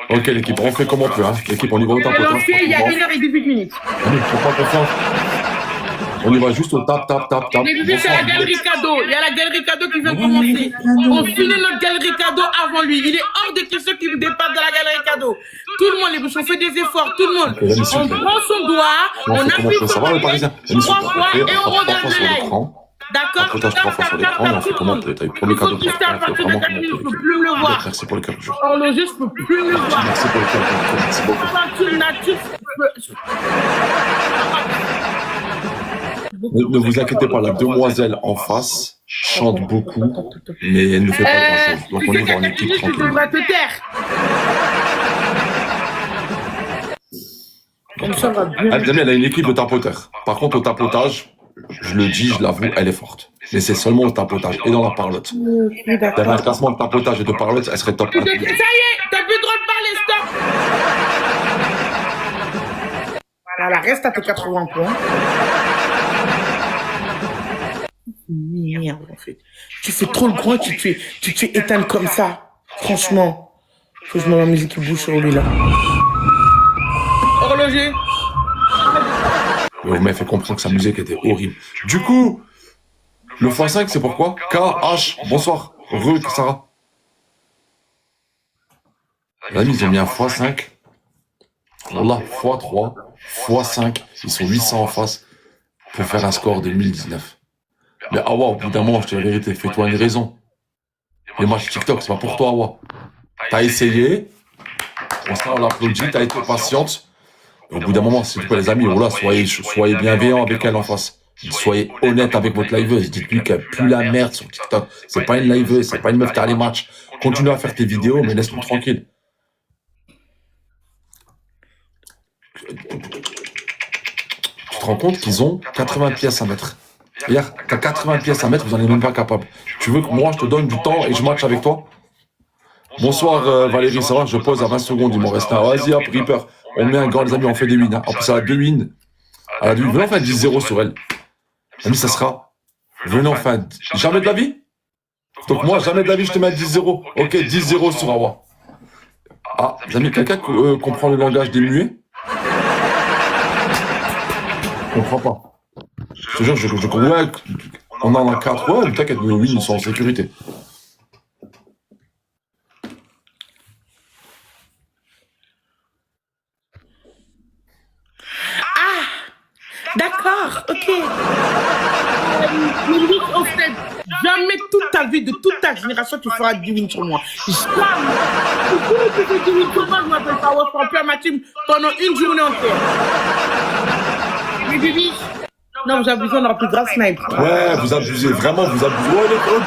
Ok, l'équipe, on fait comme on peut, hein. L'équipe, on y va au J'ai tapotage. lancé il y a 1h18 minutes. Allez, prends pas confiance. On y va juste au tap. Les bébés, c'est la galerie cadeau. Il y a la galerie cadeau qui vient de commencer. On finit notre galerie cadeau avant lui. Il est hors de question qu'il me dépasse de la galerie cadeau. Tout le monde, les bouches, on fait des efforts. Tout le monde. On prend son doigt, on appuie sur ça va, le le Parisien? 3 fois et on regarde le live. l'écran. D'accord? Tapotage 3 fois sur l'écran, on fait comment? T'as eu le premier cadeau de Il faut à partir de 4 minutes, je peux plus le voir. Merci pour le 4 jours. Horloger, je peux plus le voir. Merci pour le 4 jours. Merci beaucoup. Peinture nature, je Ne vous inquiétez pas, la demoiselle en face chante beaucoup, mais elle ne fait pas grand-chose. Donc on y va en équipe tu tranquille. devrais te taire. Comme ça va bien. Les amis, elle a une équipe de tapoteurs. Par contre, au tapotage, je le dis, je l'avoue, elle est forte. Mais c'est seulement au tapotage et dans la parlotte. Dans un classement de tapotage et de parlotte, elle serait top 1. Ça y est, t'as plus le droit de parler, stop. Voilà, reste à tes 80 points. Merde, en fait. Tu fais trop le grand, tu te fais éteindre comme ça. Franchement. Faut que je mette ma musique qui bouge sur lui, là. Horloger. Mais vous m'avez fait comprendre que sa musique était horrible. Du coup, le x5, c'est pourquoi? KH, bonsoir. Sarah. Les amis, ils ont mis un x5. Voilà, x3, x5. Ils sont 800 en face pour faire un score de 1019. Mais Awa, au bout d'un moment, je te dis la vérité, fais-toi une raison. Les matchs TikTok, c'est pas pour toi, Awa. T'as essayé, on l'applaudit, t'as été patiente. Au bout d'un moment, s'il vous plaît, les amis, voilà, soyez bienveillants avec elle en face. Soyez honnête avec votre liveuse. Dites-lui qu'elle pue la merde sur TikTok. C'est pas une liveuse, c'est pas une meuf qui a les matchs. Continue à faire tes vidéos, mais laisse-nous tranquille. Tu te rends compte qu'ils ont 80 pièces à mettre. Hier, t'as 80 pièces à mettre, vous n'en êtes même pas capable. Tu veux que moi, je te donne du temps et je match avec toi? Bonsoir Valérie, ça va? Je pose à 20 secondes, il m'en reste un. Vas-y, hop, Reaper. On met un gant, les amis, on fait des wins. Hein. En plus, ça a 2 wins. Elle a 2 wins. Venez, on fait 10-0 sur elle. Ami, ça sera. Venez, on fait jamais de la vie? Donc, moi, jamais de la vie, je te mets 10-0. Ok, 10-0 sur Awa. Ah, les amis, quelqu'un comprend le langage des muets? Je comprends pas. Je te jure, je comprends. Ouais, on en a 4. Ouais, t'inquiète, oui, ils sont en sécurité. D'accord, ok. En fait, jamais toute ta vie, de toute ta génération, tu feras du win sur moi. Jamais. Tu fais du win sur moi, je m'appelle Power Champion, ma team, pendant une journée entière. Mais Bibi, non, vous abusez, on aura plus grave snipe. Ouais, vous abusez, vraiment, vous abusez. Ouais, les gros.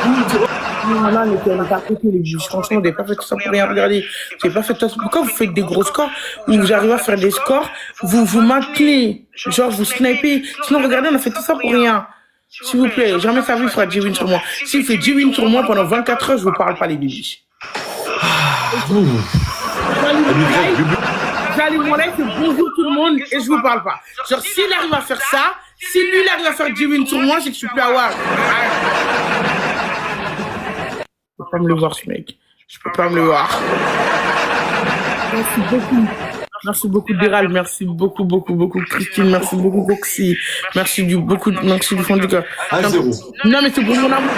Non, là, on n'a pas côté les juges. Franchement, on n'a pas fait tout ça pour rien. Regardez, j'ai pas fait tout ça. Pourquoi vous faites des gros scores où vous arrivez à faire des scores, vous vous maintenez, genre vous snipez. Sinon, regardez, on a fait tout ça pour rien. S'il vous plaît, jamais ça vu fera 10 wins sur moi. S'il fait 10 wins sur moi pendant 24 heures, je vous parle pas les juges. J'allume mon live, c'est bonjour tout le monde et je vous parle pas. Genre, s'il arrive à faire ça, si lui il arrive à faire 10 wins sur moi, c'est que je suis plus à voir. Je peux pas me le voir, ce mec. Je peux pas me le voir. Merci beaucoup. Merci beaucoup, Déral. Merci beaucoup, beaucoup, beaucoup, Christine. Merci beaucoup, Boxy. Merci du fond du cœur. Non, mais c'est pour mon amour.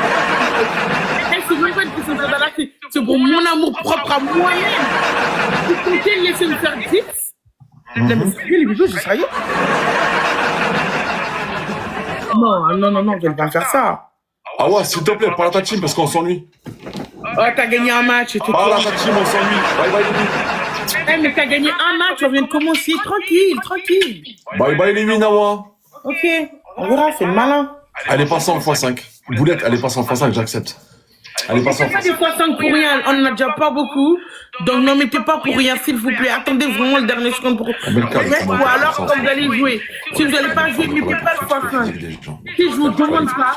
C'est pour mon amour propre à moi-même. Vous comptez me laisser me faire 10? Non, mais sérieux, les vidéos, j'ai sérieux? Non, je vais pas faire ça. Ah ouais, s'il te plaît, parle à ta team parce qu'on s'ennuie. Oh, t'as gagné un match et tout. Parle à ta team, on s'ennuie. Bye bye les hey, mais t'as gagné un match, on vient de commencer. Tranquille. Bye bye les Awa. Ok, on verra, c'est malin. Elle est passée en x5. Boulette, elle est passée en x5, j'accepte. Elle est passée en x5. Des x5 pour rien, on n'en a déjà pas beaucoup. Donc n'en mettez pas pour rien, s'il vous plaît. Attendez vraiment le dernier seconde pour. Ou alors, quand vous allez jouer. Si vous n'allez pas jouer, ne mettez pas le x5. Si je vous demande pas.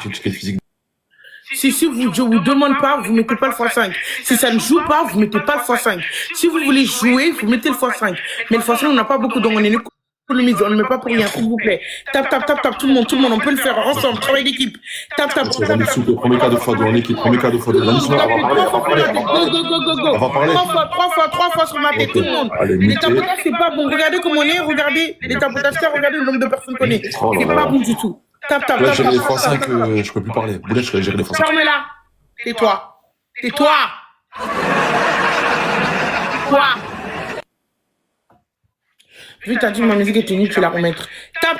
Si je vous demande pas, vous mettez pas le x5. Si ça ne joue pas, vous mettez pas le x5. Si vous voulez jouer, vous mettez le x5. Mais le x5, on n'a pas beaucoup, donc on économise, on ne met pas pour rien, s'il vous plaît. Tap, tout le monde, on peut le faire ensemble, travail d'équipe. Tap. Premier cas de fois dans l'équipe, premier cas de fois de l'émission, on va parler. Go. On va parler. Trois fois sur ma tête, tout le monde. Les tapotages, c'est pas bon. Regardez comment on est, regardez les tapotages, regardez le nombre de personnes qu'on est. C'est pas bon du tout. Tap. Là, gérer les x5, je peux plus parler. Boulette, je vais gérer les x5. Ferme-la. Tais-toi. Vu que t'as dit ma musique est nulle, tu vas la remettre. Tap.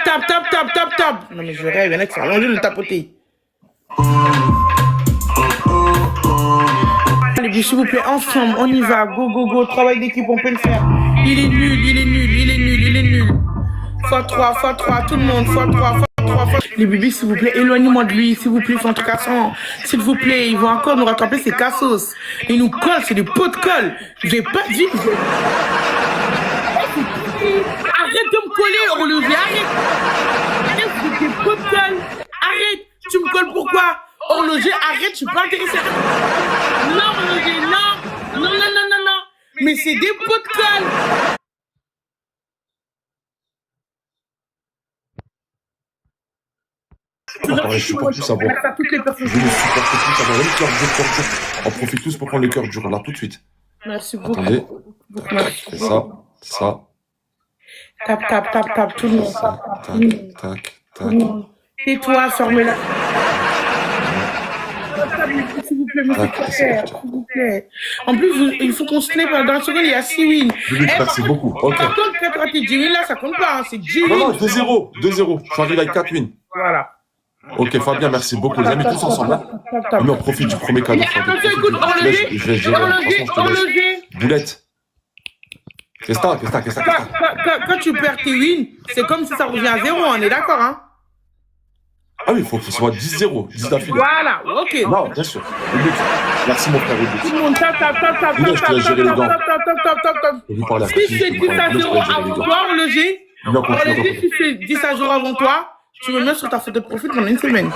Non mais je rêve, il y en a qui sont allongés le tapoter. Allez, s'il vous plaît, ensemble, on y va. Go. Travail d'équipe, on peut le faire. Il est nul. x3, tout le monde, x3. Les bébés, s'il vous plaît, éloignez-moi de lui, s'il vous plaît, sont cassants. S'il vous plaît, ils vont encore nous rattraper, c'est cassos. Ils nous collent, c'est des pots de colle. J'ai pas dit. Arrête de me coller, horloger, arrête. C'est des pots de colle. Arrête, tu me colles pourquoi? Horloger, arrête, je suis pas intéressée. Non, horloger, non. Mais c'est des pots de colle. Je supporte plus savoir. Je ne supporte plus savoir. Les cœurs durs. On profite tous pour prendre les cœurs durs là tout de suite. Merci beaucoup. Attendez. C'est ça. Tap, tout le monde. Tac. Tais-toi, ferme-la. S'il vous plaît, s'il vous plaît. En plus, il faut qu'on se lève dans la seconde, il y a 6 wins. Merci beaucoup. Ok. Par contre, quand tu as tes 10 wins là, ça compte pas. C'est 10 wins. Non, 2-0. Je suis arrivé avec 4 wins. Voilà. Ok, Fabien, merci beaucoup. Les amis, tous ensemble. Mais on profite du premier cadeau. Attention, écoute, horloger. Boulette. Quand tu perds tes wins, c'est comme si ça revient à 0, on est d'accord, hein? Ah oui, il faut que ce soit 10-0, 10 d'affilée. Voilà, ok. Non, bien sûr. Rubik. Merci mon frère Tout Rubik. le monde tape. Inès, je te laisse gérer les gants. Top. Je vais lui parler à Si c'est 10 à 0 avant toi, on le gère. Bien, continue. Si c'est 10 à 0 avant toi, tu me mets sur ta photo de profil pendant une semaine.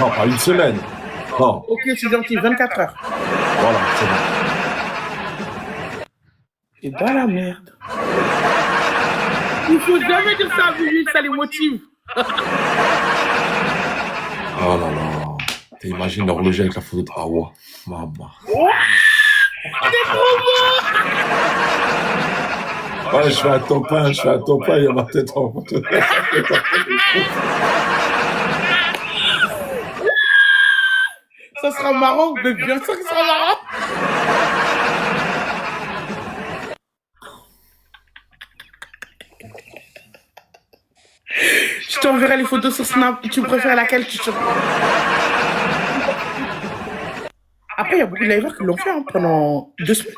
Non, pas une semaine. Non, Ok, c'est gentil, 24 heures. voilà, c'est bon. C'est dans la merde. Il faut jamais dire ça à Vivi, ça les motive. Oh là là. T'imagines l'horloger avec la photo de Hawa. Maman. C'est trop beau. Ouais, je fais un top 1, il y a ma tête en photo. Ça sera marrant, mais bien sûr que ça sera marrant. Je t'enverrai les photos sur Snap. Tu préfères laquelle tu te... Après, il y a beaucoup de liveurs qui l'ont fait hein, pendant 2 semaines.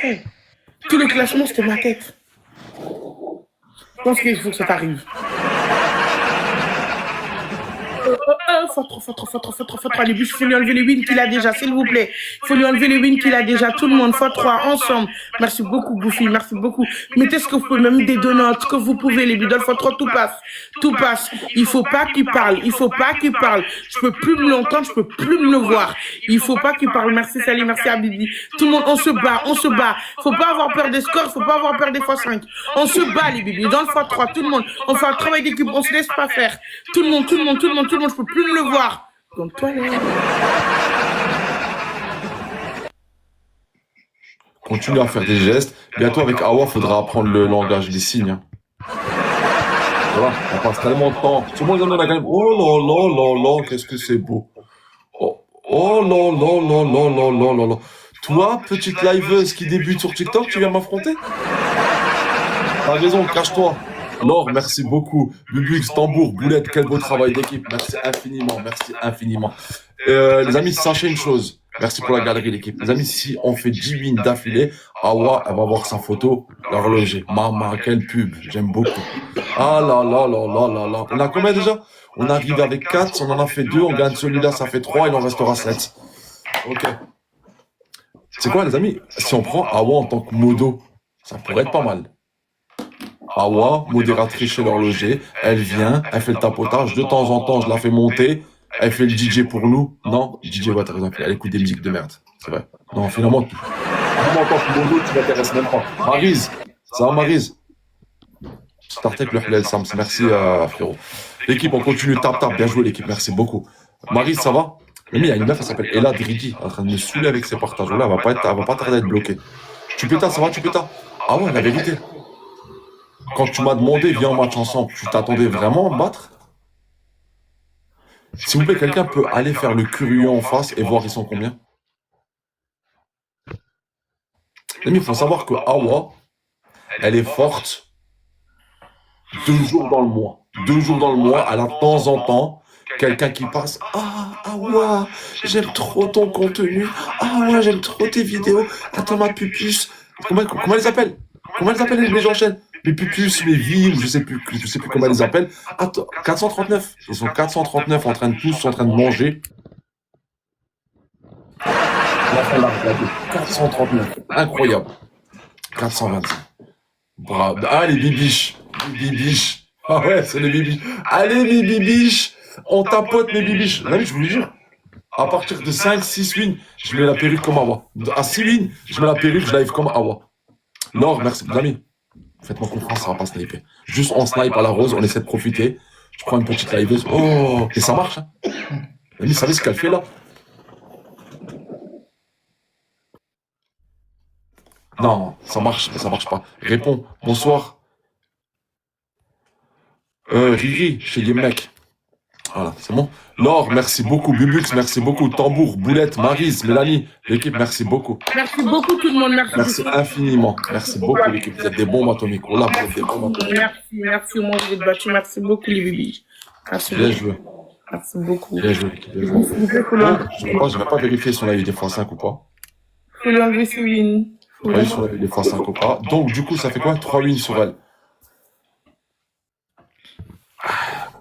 Hey, tout le classement, c'était ma tête. Je pense qu'il faut que ça t'arrive. Faut trop. Allez, il faut lui enlever les wins qu'il a déjà, s'il vous plaît. Il faut lui enlever les wins qu'il a déjà. Tout le monde, fois 3, ensemble. Merci beaucoup, Goofy, merci beaucoup. Mettez ce que vous pouvez, même des donuts, ce que vous pouvez, les bidoles, fois 3, tout passe. Tout passe. Il faut pas qu'il parle. Je peux plus me l'entendre, je peux plus me le voir. Il faut pas qu'il parle. Merci, Sally, merci, Habibi. Tout le monde, on se bat. Faut pas avoir peur des scores, faut pas avoir peur des fois 5. On se bat, les bibis. Dans le fois 3, tout le monde. On fait un travail d'équipe, on se laisse pas faire. Tout le monde, je peux plus me le voir. Donc toi, là. Continue à faire des gestes. Bientôt avec Hawa, faudra apprendre le langage des signes. Hein. Voilà, on passe tellement de temps. Tout le monde en a quand même. Oh là, qu'est-ce que c'est beau. Oh là. Toi, petite liveuse qui débute sur TikTok, tu viens m'affronter? T'as raison, cache-toi. Laure, merci beaucoup. Bubux, tambour, boulette, quel beau travail d'équipe. Merci infiniment. Les amis, sachez une chose. Merci pour la galerie, l'équipe. Les amis, si on fait 10 wins d'affilée, Hawa, elle va voir sa photo, l'horloger. Maman, quelle pub. J'aime beaucoup. Ah là. On a combien déjà? On est arrivé avec 4, on en a fait 2, on gagne celui-là, ça fait 3, il en restera 7. Ok. C'est quoi, les amis? Si on prend Hawa en tant que modo, ça pourrait être pas mal. Hawa, modératrice chez l'horloger, elle vient, elle fait le tapotage, de temps en temps je la fais monter, elle fait le DJ pour nous. Non, DJ, ouais, t'as raison, elle écoute des musiques de merde, c'est vrai. Non, finalement, en tant que modo, tu m'intéresses même pas. Maryse, ça va Maryse? Starter avec le Halal Sams, merci frérot. L'équipe, on continue, tap, bien joué l'équipe, merci beaucoup. Maryse, ça va? Mais il y a une meuf, elle s'appelle Ella Dridi, en train de me saouler avec ses partages. Là, elle va pas tarder à être bloquée. Tu pétas, ça va, tu pétas? Ah ouais, la vérité. Quand tu m'as demandé, viens en match ensemble, tu t'attendais vraiment à me battre? S'il vous plaît, quelqu'un peut aller faire le curieux en face et voir ils sont combien? Mais il faut savoir que Hawa, elle est forte 2 jours dans le mois. 2 jours dans le mois, elle a de temps en temps quelqu'un qui passe. Ah, Hawa, j'aime trop ton contenu. Ah ouais, j'aime trop tes vidéos. Attends, ma pupuce. Comment elle les appelle? Comment elles appellent les gens chaînes? Les pupus, les villes, je sais plus comment elles les appellent. Attends, 439. Ils sont 439 en train de manger. 439. Incroyable. 425. Bravo. Ah, les bibiches. Ah ouais, c'est les bibiches. Allez, mes bibiches. On tapote, mes bibiches. Là, je vous le jure. À partir de 5-6 wins, je mets la perruque comme Hawa. À 6 wins, je mets la perruque, je live comme Hawa. Laure, merci, les amis. Faites-moi confiance, ça va pas sniper. Juste on snipe à la rose, on essaie de profiter. Je prends une petite liveuse. Oh, et ça marche. Hein. L'ami, vous savez ce qu'elle fait là? Non, ça marche pas. Réponds. Bonsoir. Riri, chez les mecs. Voilà, c'est bon. Laure, merci beaucoup. Bubux, merci beaucoup. Tambour, Boulette, Maryse, Mélanie, l'équipe, merci beaucoup. Merci beaucoup tout le monde, merci infiniment. Merci beaucoup l'équipe. Vous êtes des bombes atomiques. Oh là, vous êtes des bombes atomiques. Merci, moi vous êtes battu. Merci beaucoup les bébés. Bien joué. Merci beaucoup. Bien joué l'équipe. Je vais pas vérifier si on a eu des fois 5 ou pas. Faut lui enlever ses wins. 3 sur les fois 5 au pas. Donc, du coup, ça fait quoi? 3 wins sur elle.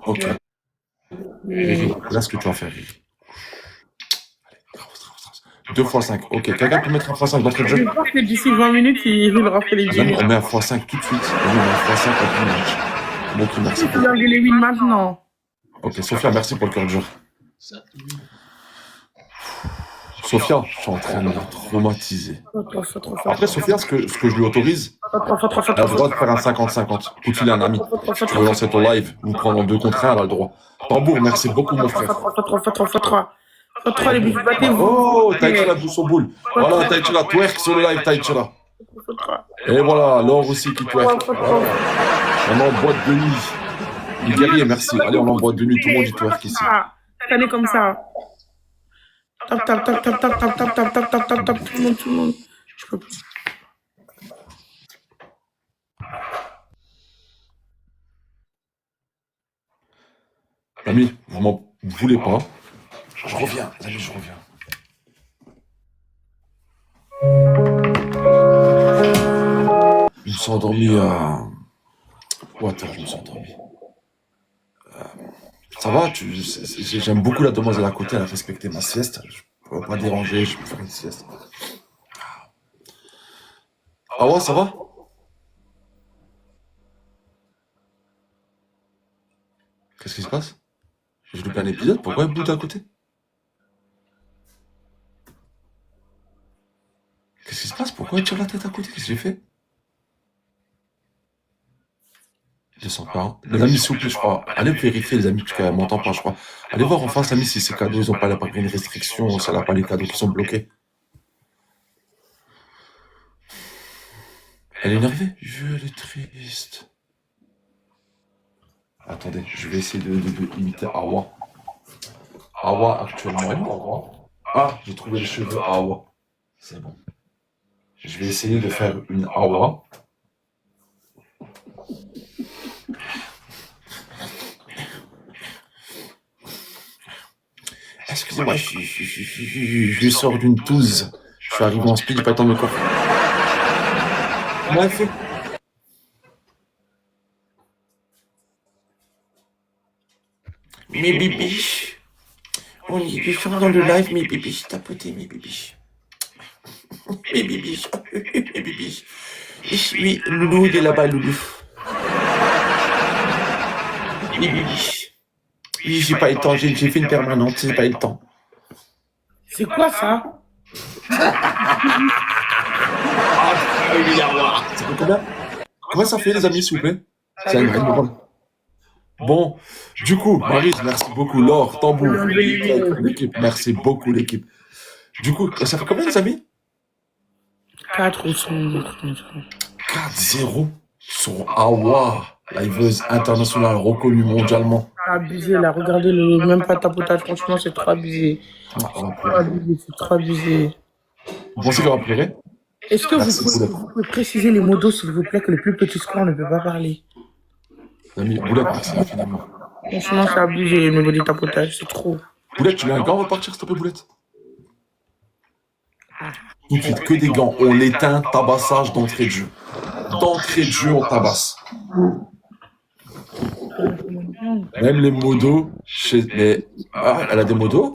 Ok. Riri, là, ce que tu vas faire, Riri. 2 fois 5. Ok, quelqu'un peut mettre un x5 d'entrée de Je jeu? pense que d'ici 20 minutes, il aura fait les Même, 10 on met un x5 tout de suite. On met un x5 en tout match. Donc, merci Tu peux beaucoup. regarder les wins maintenant. Ok, Sophia, merci pour le cœur dur. Sophia, je suis en train de la traumatiser. Après, Sophia, ce que je lui autorise, elle a le droit de faire un 50-50. Coup de fil à un ami. Tu veux lancer ton live, vous prendre en 2 contre 1, elle a le droit. Tambour, merci beaucoup, mon frère. 3 les bouffes, battez-vous. Oh, Taïchila pousse au boule. Voilà, Taïchila twerk sur le live, Taïchila. Et voilà, Laure aussi qui twerk. Voilà. On est en boîte de nuit. Les guerriers, merci. Allez, on est en boîte de nuit, tout le monde dit twerk ici. T'en es comme ça. Tap, tap, tap, tap, tap, tap, tap, tap, tap, tap, tap, tap, tout le monde. Je peux plus. Amis, vous m'en voulez pas. Je reviens, les amis, je reviens. Je me suis endormi à... Water, je me suis endormi. Ça va, j'aime beaucoup la demoiselle à côté, elle a respecté ma sieste. Je peux pas déranger, je peux faire une sieste. Ah ouais, ça va? Qu'est-ce qui se passe? J'ai loupé un épisode, pourquoi elle boude à côté? Qu'est-ce qui se passe? Pourquoi elle tire la tête à côté? Qu'est-ce que j'ai fait? Je sens pas. Les amis, s'il vous plaît, je crois. Allez vérifier, les amis, parce qu'elle m'entend pas, je crois. Allez voir en face, amis, si ces cadeaux, ils ont pas une restriction, si elle a pas les cadeaux qui sont bloqués. Elle est énervée? Elle est triste. Attendez, je vais essayer de imiter Awa. Awa, actuellement, elle est où, Awa? Ah, j'ai trouvé les cheveux à Awa. C'est bon. Je vais essayer de faire une Awa. Excusez-moi, je sors d'une touze. Je suis arrivé en speed, il n'y a pas le temps de me coiffer. Comment elle fait? Mes bibiches. On y est différent dans le live, mes bibiches. Tapoter, mes bibiches. Mes bibiches. Mes bibiches. Oui, Loulou, il est là-bas, Loulou. Mes bibiches. Oui, j'ai pas eu le temps, j'ai fait une permanente, j'ai pas eu le temps. C'est quoi ça? Comment ça fait, les amis, s'il vous plaît? C'est une Bon, du coup, Maryse, merci beaucoup. Laure, Tambour, l'équipe, merci beaucoup, l'équipe. Du coup, ça fait combien, les amis? 4 ou 5. 4-0 sur Awa, liveuse internationale reconnue mondialement. Abusé là, regardez même pas tapotage, franchement c'est trop abusé. C'est trop abusé. Vous pensez qu'elle va pleurer? Est-ce que vous pouvez préciser les mots d'eau s'il vous plaît, que le plus petit score ne peut pas parler? L'ami, Boulette, merci infiniment. Franchement c'est abusé au niveau du tapotage, c'est trop. Boulette, tu mets un gant, on va partir s'il te plaît, Boulette. Tout de suite, que des gants. On l'éteint, tabassage d'entrée de jeu. D'entrée de jeu, on tabasse. Même les modos, mais... Ah, elle a des modos?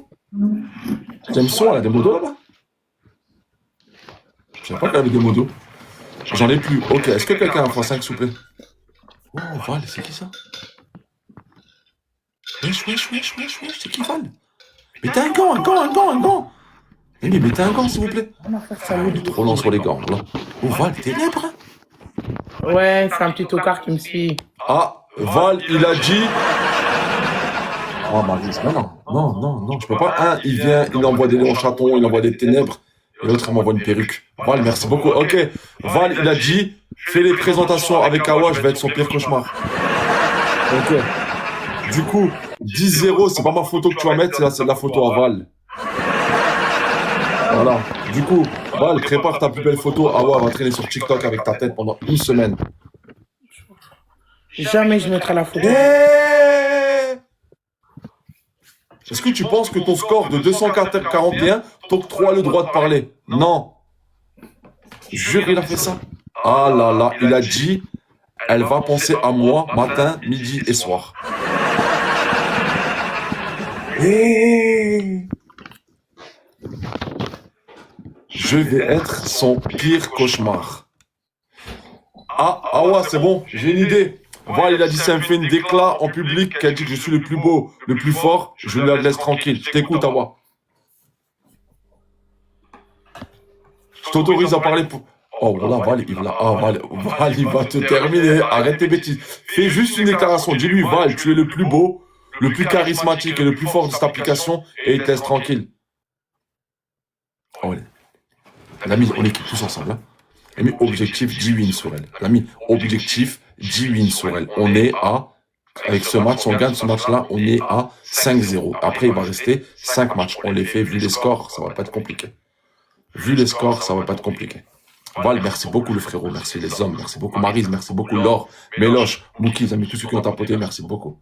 Jameson, elle a des modos là-bas? Je savais pas qu'elle avait des modos. J'en ai plus. Ok, est-ce que quelqu'un a un x5 s'il vous plaît? Oh, Val, c'est qui ça? Wesh, c'est qui Val? Mettez un gant! Mais mettez un gant s'il vous plaît. On est trop lent sur les gants, là. Oh, Val, t'es libre? Ouais, c'est un petit tocard qui me suit. Ah, Val, il a dit... Oh, Maryse, non, je peux pas. Un, il vient, il envoie des lions chatons, il envoie des ténèbres, et l'autre, il m'envoie une perruque. Val, merci beaucoup. Ok, Val, il a dit, fais les présentations avec Awa, je vais être son pire cauchemar. Ok. Du coup, 10-0, c'est pas ma photo que tu vas mettre, c'est la photo à Val. Voilà. Du coup, Val, prépare ta plus belle photo. Awa va traîner sur TikTok avec ta tête pendant une semaine. Jamais je mettrai la photo. Est-ce que tu penses que ton score de 241 t'octroie le droit de parler? Non. Jure, il a fait ça. Ah là là, il a dit, elle va penser à moi matin, midi et soir. Et je vais être son pire cauchemar. Ah ouais, c'est bon, j'ai une idée. Voilà, il a dit, ça me fait une déclat en public, qu'elle dit que je suis le plus beau, le plus fort, je la laisse tranquille. Je t'écoute, Awa. Je t'autorise à parler pour... Oh, voilà, Val, il va te terminer. Arrête tes bêtises. Fais juste une déclaration. Dis-lui, Val, tu es le plus beau, le plus charismatique et le plus fort de cette application et il te laisse tranquille. Oh, ouais. L'ami, on équipe tous ensemble. Hein. L'ami, objectif 10 wins sur elle. L'ami, objectif 10 wins sur elle. On est à... Avec ce match, si on gagne ce match-là, on est à 5-0. Après, il va rester 5 matchs. On les fait, vu les scores, ça va pas être compliqué. Vu les scores, ça va pas être compliqué. Val, merci beaucoup le frérot, merci les hommes, merci beaucoup Maryse, merci beaucoup Laure, Méloche, Mouki, amis, tous ceux qui ont tapoté, merci beaucoup.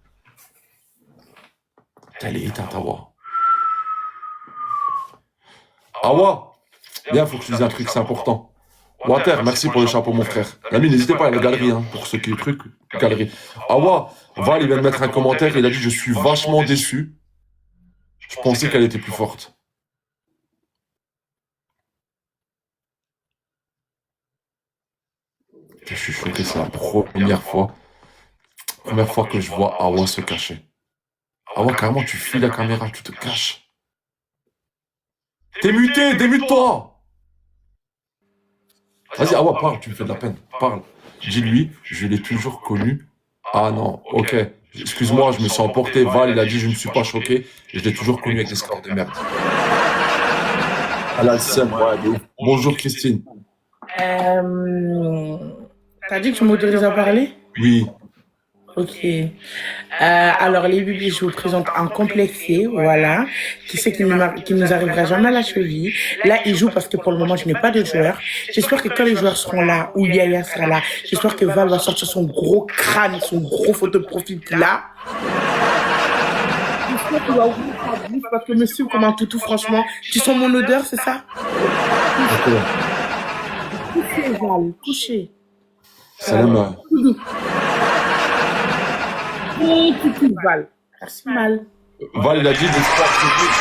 Elle est éteinte, Awa. Awa, bien, faut que je te dise un truc, c'est important. Water, merci pour le chapeau, mon frère. L'ami, n'hésitez pas à la galerie, hein, pour ceux qui truc, galerie. Awa, Val, il vient de mettre un commentaire, il a dit, je suis vachement déçu. Je pensais qu'elle était plus forte. Je suis choqué, c'est la première fois que je vois Awa se cacher. Awa, carrément, tu files la caméra, tu te caches. T'es muté, démute-toi! Vas-y, Awa, parle, tu me fais de la peine, parle. Dis-lui, je l'ai toujours connu. Ah non, ok. Excuse-moi, je me suis emporté. Val, il a dit, je ne suis pas choqué. Je l'ai toujours connu avec des scores de merde. Elle a le seum, ouais, de ouf. Bonjour, Christine. T'as dit que tu m'autorises à parler? Oui. Ok. Alors, les bébés, je vous présente un complexé, voilà, qui sait qu'il nous arrivera jamais à la cheville. Là, il joue parce que pour le moment, je n'ai pas de joueurs. J'espère que quand les joueurs seront là, ou Yaya sera là, j'espère que Val va sortir son gros crâne, son gros photo de profil là. J'espère qu'il va ouvrir sa bouche parce que monsieur, comme un toutou, franchement, tu sens mon odeur, c'est ça? Couchez, Val, couchez. Salam. Val. Merci mal. Val, il a dit l'espoir fait vivre.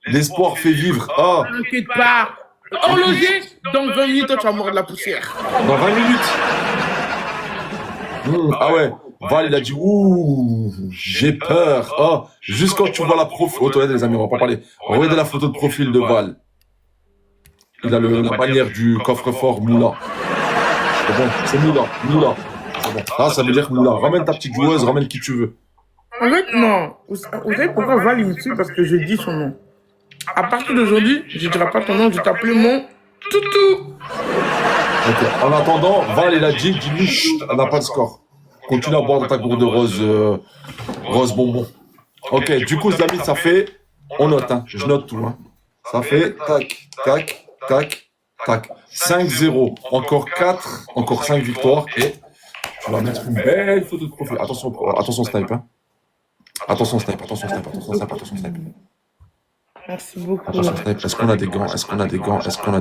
L'espoir fait vivre. Ah, T'inquiète pas. Horloger, dans 20 minutes, tu vas mordre de la poussière. dans 20 minutes. Ah ouais. Val, il a dit, ouh, j'ai peur. Ah, juste quand tu vois la profil. Regardez les amis, on va pas parler. Regardez la photo de profil de Val. Il a la bannière du coffre-fort Moula. C'est bon, c'est Moula. Moula. C'est bon. Ah, ça veut dire Moula. Ramène ta petite joueuse, ramène qui tu veux. En fait, non. Vous savez pourquoi Val il me tue? Parce que je dis son nom. À partir d'aujourd'hui, je ne dirai pas ton nom, je vais t'appeler mon toutou. Ok. En attendant, Val, il a dit, dis-lui, chut, elle n'a pas de score. Continue à boire dans ta gourde de rose bonbon. Ok, du coup, les amis, ça fait... On note, hein. Je note tout, hein. Ça fait tac, tac, tac, tac. 5-0. Encore 4, encore 5 victoires. Et tu vas mettre une belle photo de profil. Attention snipe, hein. Attention snipe. Merci beaucoup. Attention snipe. Est-ce qu'on a des gants?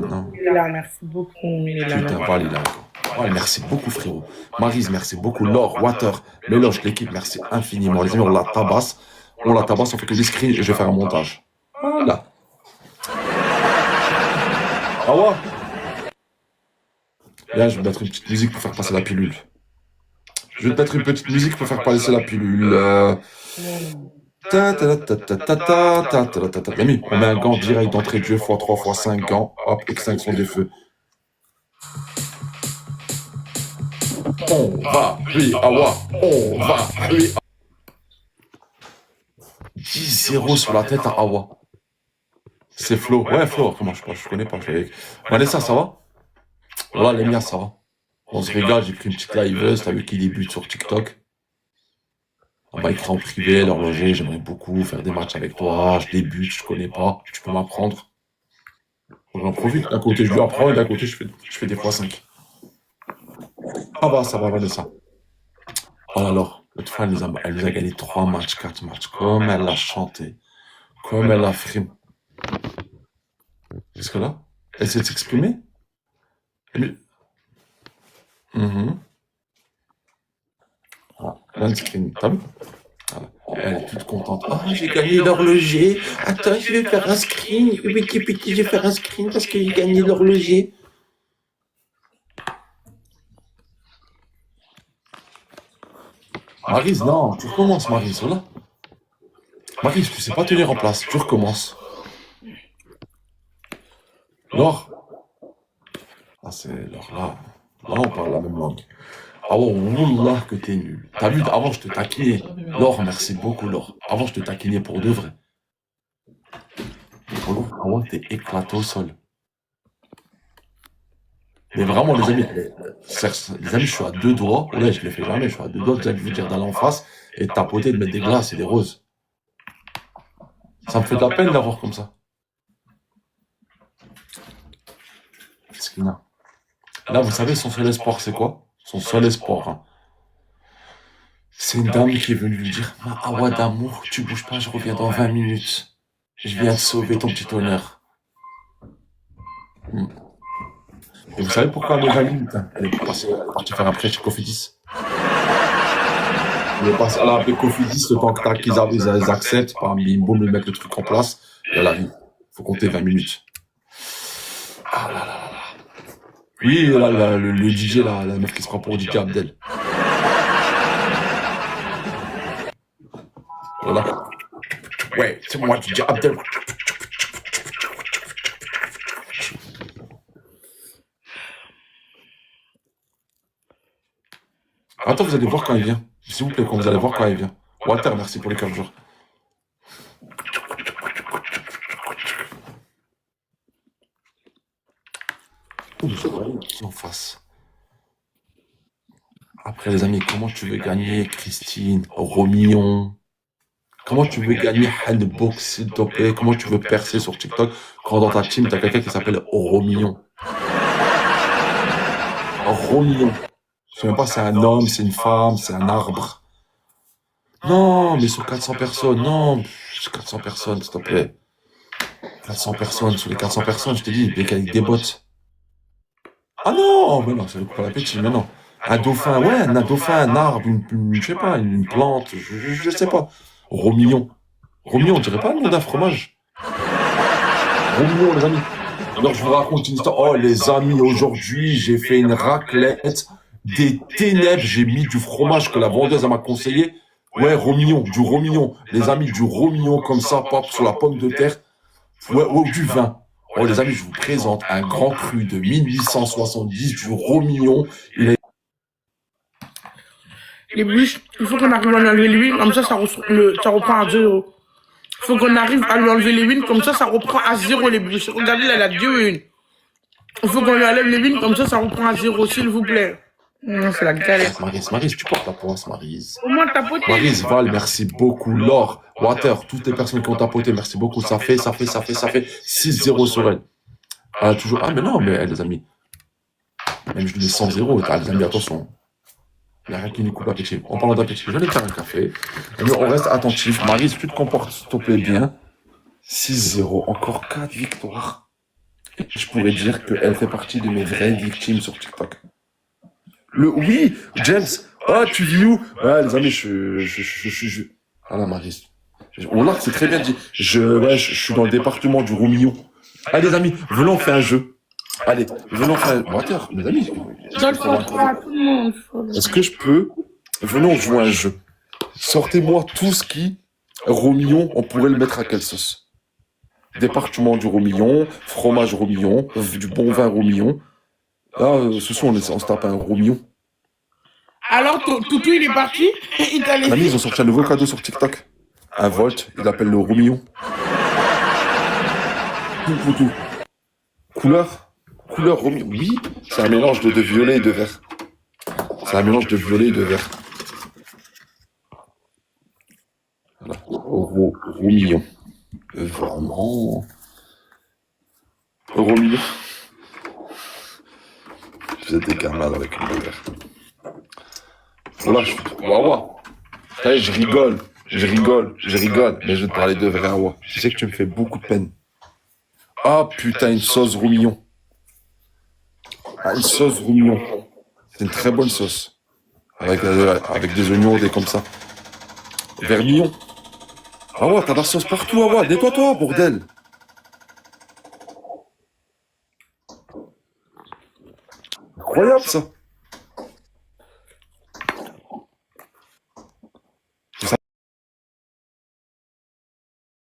Non. Il est là, merci beaucoup. Putain, Val, il a un gant. Ouais, merci beaucoup, frérot. Maryse, merci beaucoup. Laure, Water, Méloche, l'équipe, merci infiniment. Les amis, on la tabasse, on fait que des screens et je vais faire un montage. Voilà. Ah ouais. Là, je vais mettre une petite musique pour faire passer la pilule. L'ami, on met un gant direct d'entrée de jeu, x3, x5 gants, hop, extinction des feux. On va, lui, Awa, on va, lui. 10-0 sur la tête à Awa. C'est Flo. Ouais, Flo, comment je connais pas. Vanessa, ça va? Voilà, les miens, ça va. On se régale, j'ai pris une petite liveuse, t'as vu qui débute sur TikTok. On va écrire en privé, l'horloger, j'aimerais beaucoup faire des matchs avec toi, je débute, je connais pas, tu peux m'apprendre. J'en profite, d'un côté je lui apprends et d'un côté je fais des x5. Ah bah ça va, Vanessa. Oh là là, l'autre fois elle nous a gagné 3 matchs, 4 matchs, comme elle a chanté, comme elle a frimé. Parce que là, Essaie de s'exprimer. Mhm. Voilà. Là, elle s'exprime. T'as vu? Voilà. Elle est toute contente. Oh, j'ai gagné l'horloger. Attends, je vais faire un screen. Je vais faire un screen parce que j'ai gagné l'horloger. Maryse, non, tu recommences, Maryse, voilà. Maryse, tu sais pas tenir en place, tu recommences. Laure. Ah, c'est Laure, là. Là, on parle la même langue. Ah ouais, wallah que t'es nul. T'as vu, avant, je te taquinais. Laure, merci beaucoup, Laure. Avant, je te taquinais pour de vrai. Avant, t'es éclaté au sol. Mais vraiment, les amis, je suis à deux doigts. Ouais, je l'ai fait jamais, je suis à deux doigts de vous dire d'aller en face et de tapoter, de mettre des glaces et des roses. Ça me fait de la peine d'avoir comme ça. Qu'est-ce qu'il y a? Là, vous savez, son seul espoir, c'est quoi? Son seul espoir, hein. C'est une dame qui est venue lui dire, ma awa d'amour, tu bouges pas, je reviens dans 20 minutes. Je viens te sauver ton petit honneur. Et vous savez pourquoi elle est 20 minutes, hein? Elle est partie faire un prêt chez Cofidis. Elle est partie, elle a appelé Cofidis le temps qu'ils acceptent, par bim boum, le mettre le truc en place, et elle arrive. Faut compter 20 minutes. Ah là là là là. Oui, là, le DJ, là, la meuf qui se prend pour DJ Abdel. Voilà. Ouais, c'est moi, DJ Abdel. Attends, vous allez voir quand il vient. S'il vous plaît, quand vous allez voir quand il vient. Walter, merci pour les 4 jours. Qui en face. Après, les amis, comment tu veux gagner Christine, Romillon? Comment tu veux gagner Handbox, s'il te plaît? Comment tu veux percer sur TikTok quand dans ta team, t'as quelqu'un qui s'appelle Romillon? Romillon. Je sais même pas, c'est un homme, c'est une femme, c'est un arbre. Non, mais sur 400 personnes, non, sur 400 personnes, s'il te plaît. 400 personnes, sur les 400 personnes, je t'ai dit, avec des bots. Ah non, mais non, c'est le coup à l'appétit, mais non. Un dauphin, ouais, un dauphin, un arbre, je sais pas, une plante, je sais pas. Romillon. Romillon, on dirait pas le nom d'un fromage. Romillon, les amis. Alors, je vous raconte une histoire. Oh, les amis, aujourd'hui, j'ai fait une raclette des ténèbres. J'ai mis du fromage que la vendeuse m'a conseillé. Ouais, Romillon, du Romillon. Les amis, du Romillon comme ça, pop, sur la pomme de terre. Ouais, ou du vin. Oh, les amis, je vous présente un grand cru de 1870 du Romillon. Les bûches, il faut qu'on arrive à lui enlever les huiles, comme ça, ça reprend à 0. Il faut qu'on arrive à lui enlever les huiles, comme ça reprend à 0 les bûches. Regardez, là, elle a 2 huiles. Il faut qu'on lui enlève les huiles, comme ça reprend à 0, s'il vous plaît. Non, c'est la galère. Maryse, tu portes la poisse, Maryse. Au moins, tapoter. Maryse, Val, merci beaucoup. Laure, Water, toutes les personnes qui ont tapoté, merci beaucoup. Ça fait 6-0 sur elle. Toujours. Ah, mais non, mais les amis. Même je lui mets 100-0. Les amis, attention. Il n'y a rien qui nous coupe l'appétit. En parlant d'appétit, je vais aller faire un café. Mais on reste attentif. Maryse, tu te comportes, s'il te plaît, bien. 6-0. Encore 4 victoires. Je pourrais dire qu'elle fait partie de mes vraies victimes sur TikTok. Oui, James. Ah, tu vis où? Ouais, les amis, je... Ah là, Maryse. On l'a, c'est très bien dit. Je suis dans le département du Romillon. Allez, les amis, venons, on fait un jeu. Allez, venons faire... Water, mes amis. Est-ce que je peux... Venons jouer un jeu. Sortez-moi tout ce qui... Romillon, on pourrait le mettre à quelle sauce? Département du Romillon, fromage Romillon, du bon vin Romillon. Là, ce soir, on se tape un Romillon. Alors, Toutou, il est parti. Il t'a laissé. Ils ont sorti un nouveau cadeau sur TikTok. Un Volt, il l'appelle le Romillon. Tout. Couleur Romillon. Oui, c'est un mélange de violet et de vert. C'est un mélange de violet et de vert. Voilà. Romillon. Vraiment. Romillon. Vous êtes des gamins avec le vert. Voilà, Waouh. Je rigole, mais je vais te parler de vrai Awa. Je sais que tu me fais beaucoup de peine. Ah putain, une sauce Romillon. Ah, une sauce rougnon. C'est une très bonne sauce. Avec des oignons, des comme ça. Vermillon. Ah ouais, t'as la sauce partout, ah ouais, nettoie-toi, bordel. Incroyable ça.